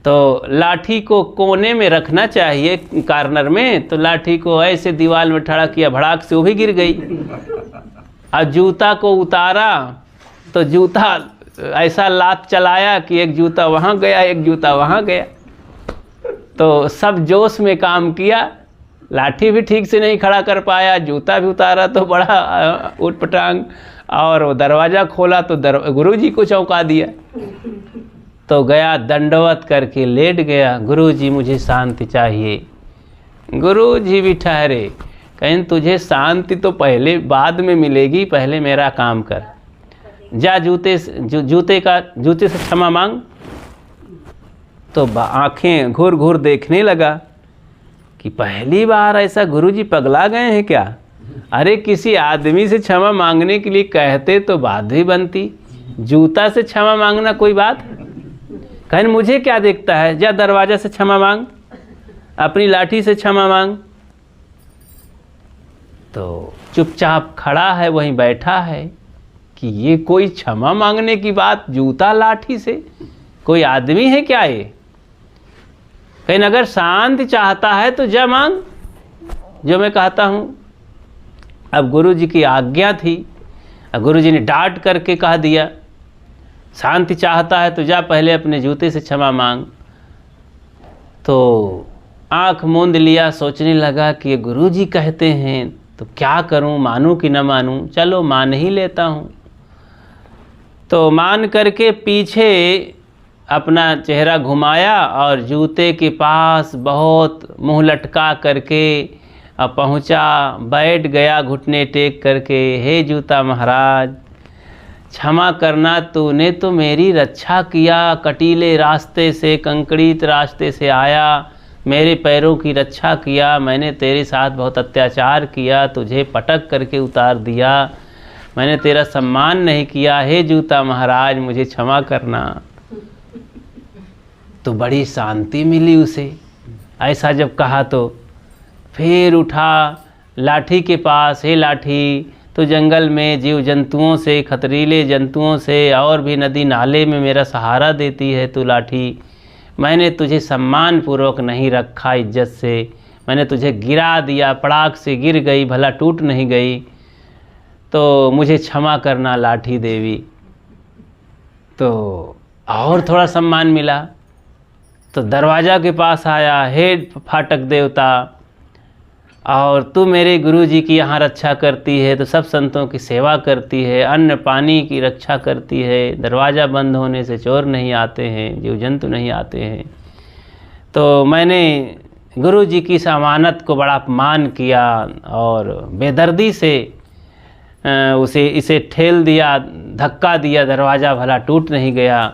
तो लाठी को कोने में रखना चाहिए, कार्नर में, तो लाठी को ऐसे दीवार में खड़ा किया, भड़ाक से वो भी गिर गई। अब जूता को उतारा तो जूता ऐसा लात चलाया कि एक जूता वहाँ गया, एक जूता वहाँ गया। तो सब जोश में काम किया, लाठी भी ठीक से नहीं खड़ा कर पाया, जूता भी उतारा तो बड़ा उटपटांग, और वो दरवाज़ा खोला तो गुरुजी को चौंका दिया। तो गया दंडवत करके लेट गया, गुरुजी मुझे शांति चाहिए। गुरुजी भी ठहरे, कहीं तुझे शांति तो पहले बाद में मिलेगी, पहले मेरा काम कर, जा जूते से क्षमा मांग। तो आंखें घूर घूर देखने लगा कि पहली बार ऐसा गुरुजी पगला गए हैं क्या। अरे किसी आदमी से क्षमा मांगने के लिए कहते तो बात भी बनती, जूता से क्षमा मांगना कोई बात। कहीं मुझे क्या देखता है, जा दरवाजा से क्षमा मांग, अपनी लाठी से क्षमा मांग। तो चुपचाप खड़ा है, वहीं बैठा है कि ये कोई क्षमा मांगने की बात, जूता लाठी से, कोई आदमी है क्या ये। कहीं अगर शांति चाहता है तो जा मांग, जो मैं कहता हूँ। अब गुरुजी की आज्ञा थी, अब गुरुजी ने डांट करके कह दिया, शांति चाहता है तो जा पहले अपने जूते से क्षमा मांग। तो आँख मूंद लिया, सोचने लगा कि ये गुरुजी कहते हैं तो क्या करूं, मानूं कि न मानूं, चलो मान ही लेता हूं। तो मान करके पीछे अपना चेहरा घुमाया और जूते के पास बहुत मुंह लटका करके पहुंचा, बैठ गया घुटने टेक करके। हे जूता महाराज, क्षमा करना, तूने तो मेरी रक्षा किया, कटीले रास्ते से, कंकड़ित रास्ते से आया, मेरे पैरों की रक्षा किया, मैंने तेरे साथ बहुत अत्याचार किया, तुझे पटक करके उतार दिया, मैंने तेरा सम्मान नहीं किया, हे जूता महाराज मुझे क्षमा करना। तो बड़ी शांति मिली उसे, ऐसा जब कहा तो फिर उठा लाठी के पास, हे लाठी तो जंगल में जीव जंतुओं से, खतरीले जंतुओं से और भी नदी नाले में मेरा सहारा देती है तू लाठी। मैंने तुझे सम्मान पूर्वक नहीं रखा, इज्जत से मैंने तुझे गिरा दिया, पड़ाक से गिर गई, भला टूट नहीं गई, तो मुझे क्षमा करना लाठी देवी। तो और थोड़ा सम्मान मिला। तो दरवाज़ा के पास आया, हे फाटक देवता, और तू मेरे गुरुजी की यहाँ रक्षा करती है, तो सब संतों की सेवा करती है, अन्न पानी की रक्षा करती है, दरवाज़ा बंद होने से चोर नहीं आते हैं, जीव जंतु नहीं आते हैं। तो मैंने गुरुजी की इस अमानत को बड़ा अपमान किया और बेदर्दी से इसे ठेल दिया, धक्का दिया, दरवाज़ा भला टूट नहीं गया।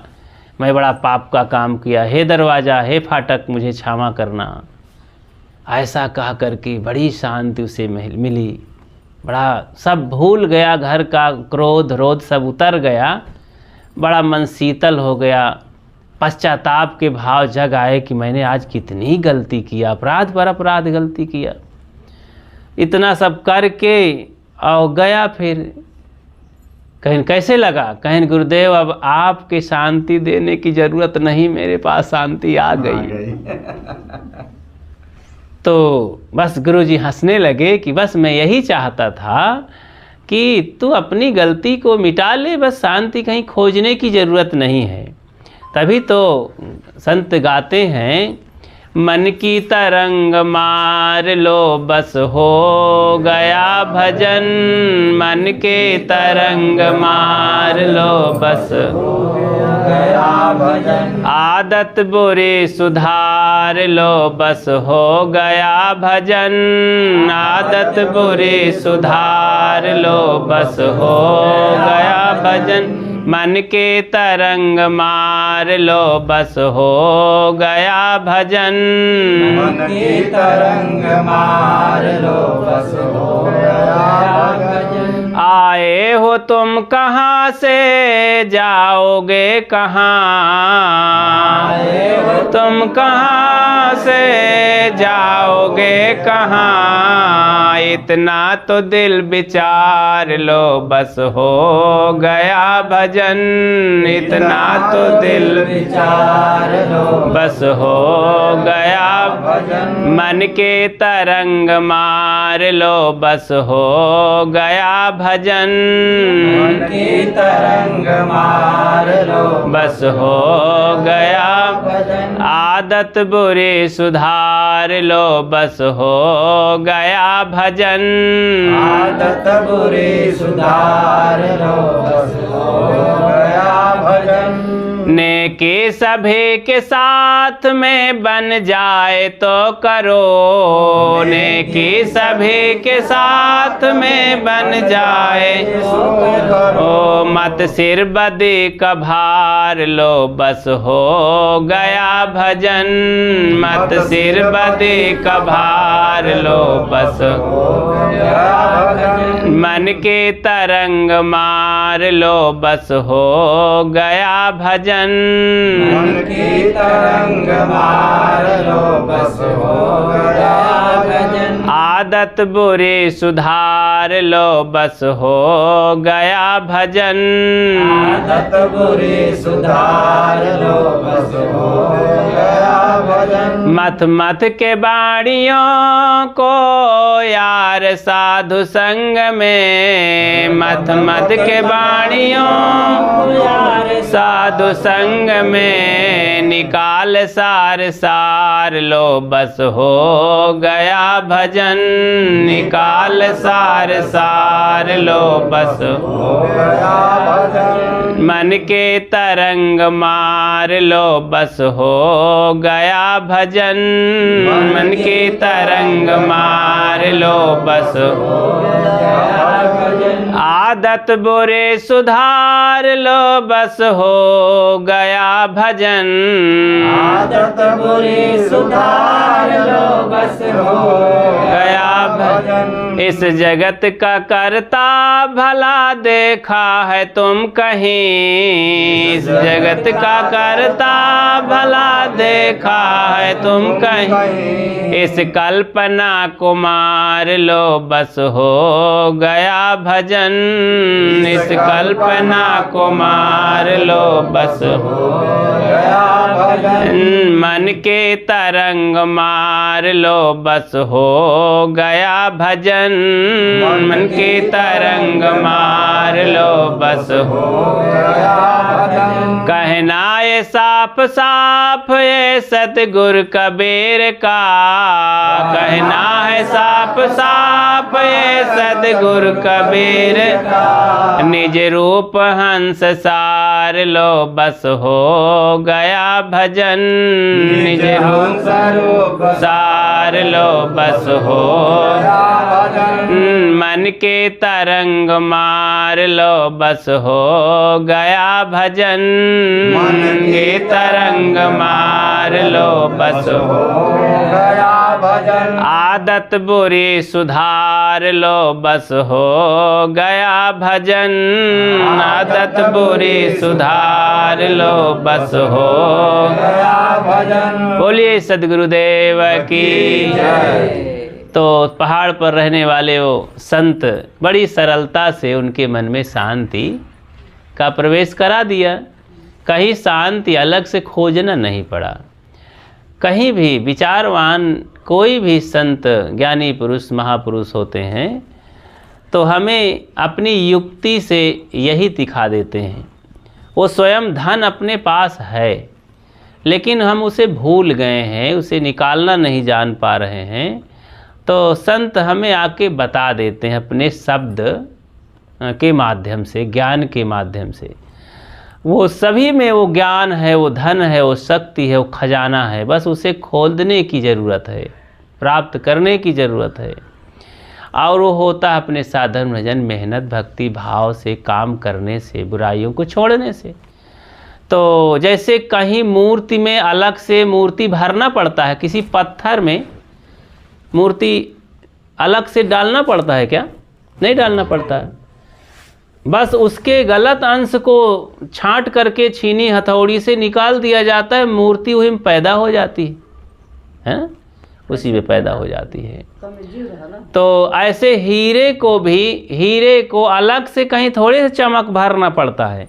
मैं बड़ा पाप का काम किया, हे दरवाज़ा, हे फाटक, मुझे क्षमा करना। ऐसा कह कर के बड़ी शांति उसे मिली, बड़ा सब भूल गया, घर का क्रोध रोध सब उतर गया, बड़ा मन शीतल हो गया। पश्चाताप के भाव जग आए कि मैंने आज कितनी गलती किया, अपराध पर अपराध गलती किया। इतना सब करके और गया। फिर कहीं कैसे लगा, कहीं गुरुदेव अब आपके शांति देने की ज़रूरत नहीं, मेरे पास शांति आ गई। तो बस गुरुजी हंसने लगे कि बस मैं यही चाहता था कि तू अपनी गलती को मिटा ले, बस शांति कहीं खोजने की ज़रूरत नहीं है। तभी तो संत गाते हैं, मन की तरंग मार लो बस हो गया भजन, मन के तरंग मार लो बस हो गया भजन, आदत बुरी सुधार लो बस हो गया भजन, आदत बुरी सुधार लो बस हो गया भजन, मन के तरंग मार लो बस हो गया भजन, मन के तरंग मार लो बस हो गया भजन। आए हो तुम कहाँ से, जाओगे कहाँ, आए हो तुम कहाँ से, जाओगे कहाँ, इतना तो दिल विचार लो बस हो गया भजन, इतना तो दिल विचार लो बस हो गया भजन, मन के तरंग मार लो बस हो गया भजन, मन के तरंग मार लो बस हो गया भजन, आदत बुरी सुधार लो बस हो गया भजन, आदत बुरी सुधार लो बस हो गया भजन, नेकी सभी के साथ में बन जाए तो करो, नेकी सभी के साथ में बन जाए ओ, मत सिर बदी का भार लो बस हो गया भजन, मत सिर बदी का भार लो बस हो गया भजन, मन के तरंग मार लो बस हो गया भजन, मन की तरंग मार लो बस हो गया भजन, आदत बुरी सुधार लो बस हो गया भजन, आदत बुरी सुधार लो बस हो गया भजन, मत मत के बाणियों को यार साधु संग में, मत मत के बाणियों यार साधु संग में, निकाल सार सार लो बस हो गया भजन, निकाल सार सार लो बस हो गया भजन, मन के तरंग मार लो बस हो गया भजन, मन के तरंग मार लो बस हो गया भजन, आदत बुरे सुधार सुधार लो बस हो गया भजन। आदत बुरी सुधार लो बस हो गया भजन। इस जगत का करता भला देखा है तुम कहीं। इस जगत का करता भला देखा है तुम कहीं। इस कल्पना को मार लो बस हो गया भजन। इस कल्पना को मार लो बस हो गया भजन। मन के तरंग मार लो बस हो गया भजन। मन के तरंग मार लो बस हो गया भजन। कहना ये साफ साफ ये सतगुरु कबीर का। कहना है साफ साफ ये सतगुरु कबीर का। निज रूप हंस सार लो बस हो गया भजन। निज रूप सार लो बस हो मन के तरंग मार लो बस हो गया भजन। मन के तरंग मार लो बस हो गया भजन। आदत बुरी सुधार लो बस हो गया भजन। आदत बुरी सुधार लो बस हो गया भजन। बोलिए सद्गुरुदेव की जय। तो पहाड़ पर रहने वाले वो संत बड़ी सरलता से उनके मन में शांति का प्रवेश करा दिया। कहीं शांति अलग से खोजना नहीं पड़ा। कहीं भी विचारवान कोई भी संत ज्ञानी पुरुष महापुरुष होते हैं तो हमें अपनी युक्ति से यही दिखा देते हैं। वो स्वयं धन अपने पास है लेकिन हम उसे भूल गए हैं, उसे निकालना नहीं जान पा रहे हैं। तो संत हमें आके बता देते हैं अपने शब्द के माध्यम से, ज्ञान के माध्यम से। वो सभी में वो ज्ञान है, वो धन है, वो शक्ति है, वो खजाना है। बस उसे खोदने की ज़रूरत है, प्राप्त करने की ज़रूरत है। और वो होता है अपने साधन भजन मेहनत भक्ति भाव से, काम करने से, बुराइयों को छोड़ने से। तो जैसे कहीं मूर्ति में अलग से मूर्ति भरना पड़ता है, किसी पत्थर में मूर्ति अलग से डालना पड़ता है क्या? नहीं डालना पड़ता है। बस उसके गलत अंश को छांट करके छीनी हथौड़ी से निकाल दिया जाता है, मूर्ति वही में पैदा हो जाती है, उसी में पैदा हो जाती है। तो ऐसे हीरे को अलग से कहीं थोड़े से चमक भरना पड़ता है।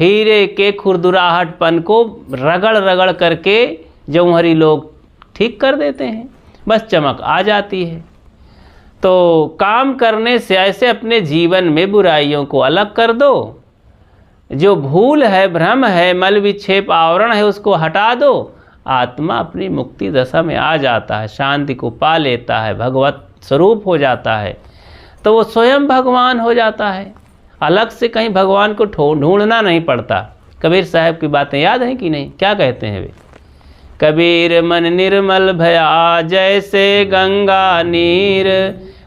हीरे के खुरदुराहटपन को रगड़ रगड़ करके जौहरी लोग ठीक कर देते हैं, बस चमक आ जाती है। तो काम करने से ऐसे अपने जीवन में बुराइयों को अलग कर दो। जो भूल है, भ्रम है, मल विक्षेप आवरण है, उसको हटा दो। आत्मा अपनी मुक्ति दशा में आ जाता है, शांति को पा लेता है, भगवत स्वरूप हो जाता है। तो वो स्वयं भगवान हो जाता है। अलग से कहीं भगवान को ढूंढना नहीं पड़ता। कबीर साहब की बातें याद हैं कि नहीं? क्या कहते हैं वे? कबीर मन निर्मल भया जैसे गंगा नीर,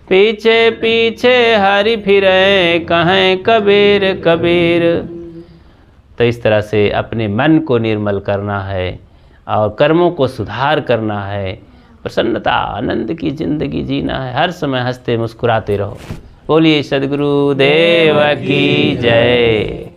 पीछे पीछे हरि फिरे कहें कबीर कबीर। तो इस तरह से अपने मन को निर्मल करना है और कर्मों को सुधार करना है। प्रसन्नता आनंद की जिंदगी जीना है, हर समय हंसते मुस्कुराते रहो। बोलिए सद्गुरुदेव की जय।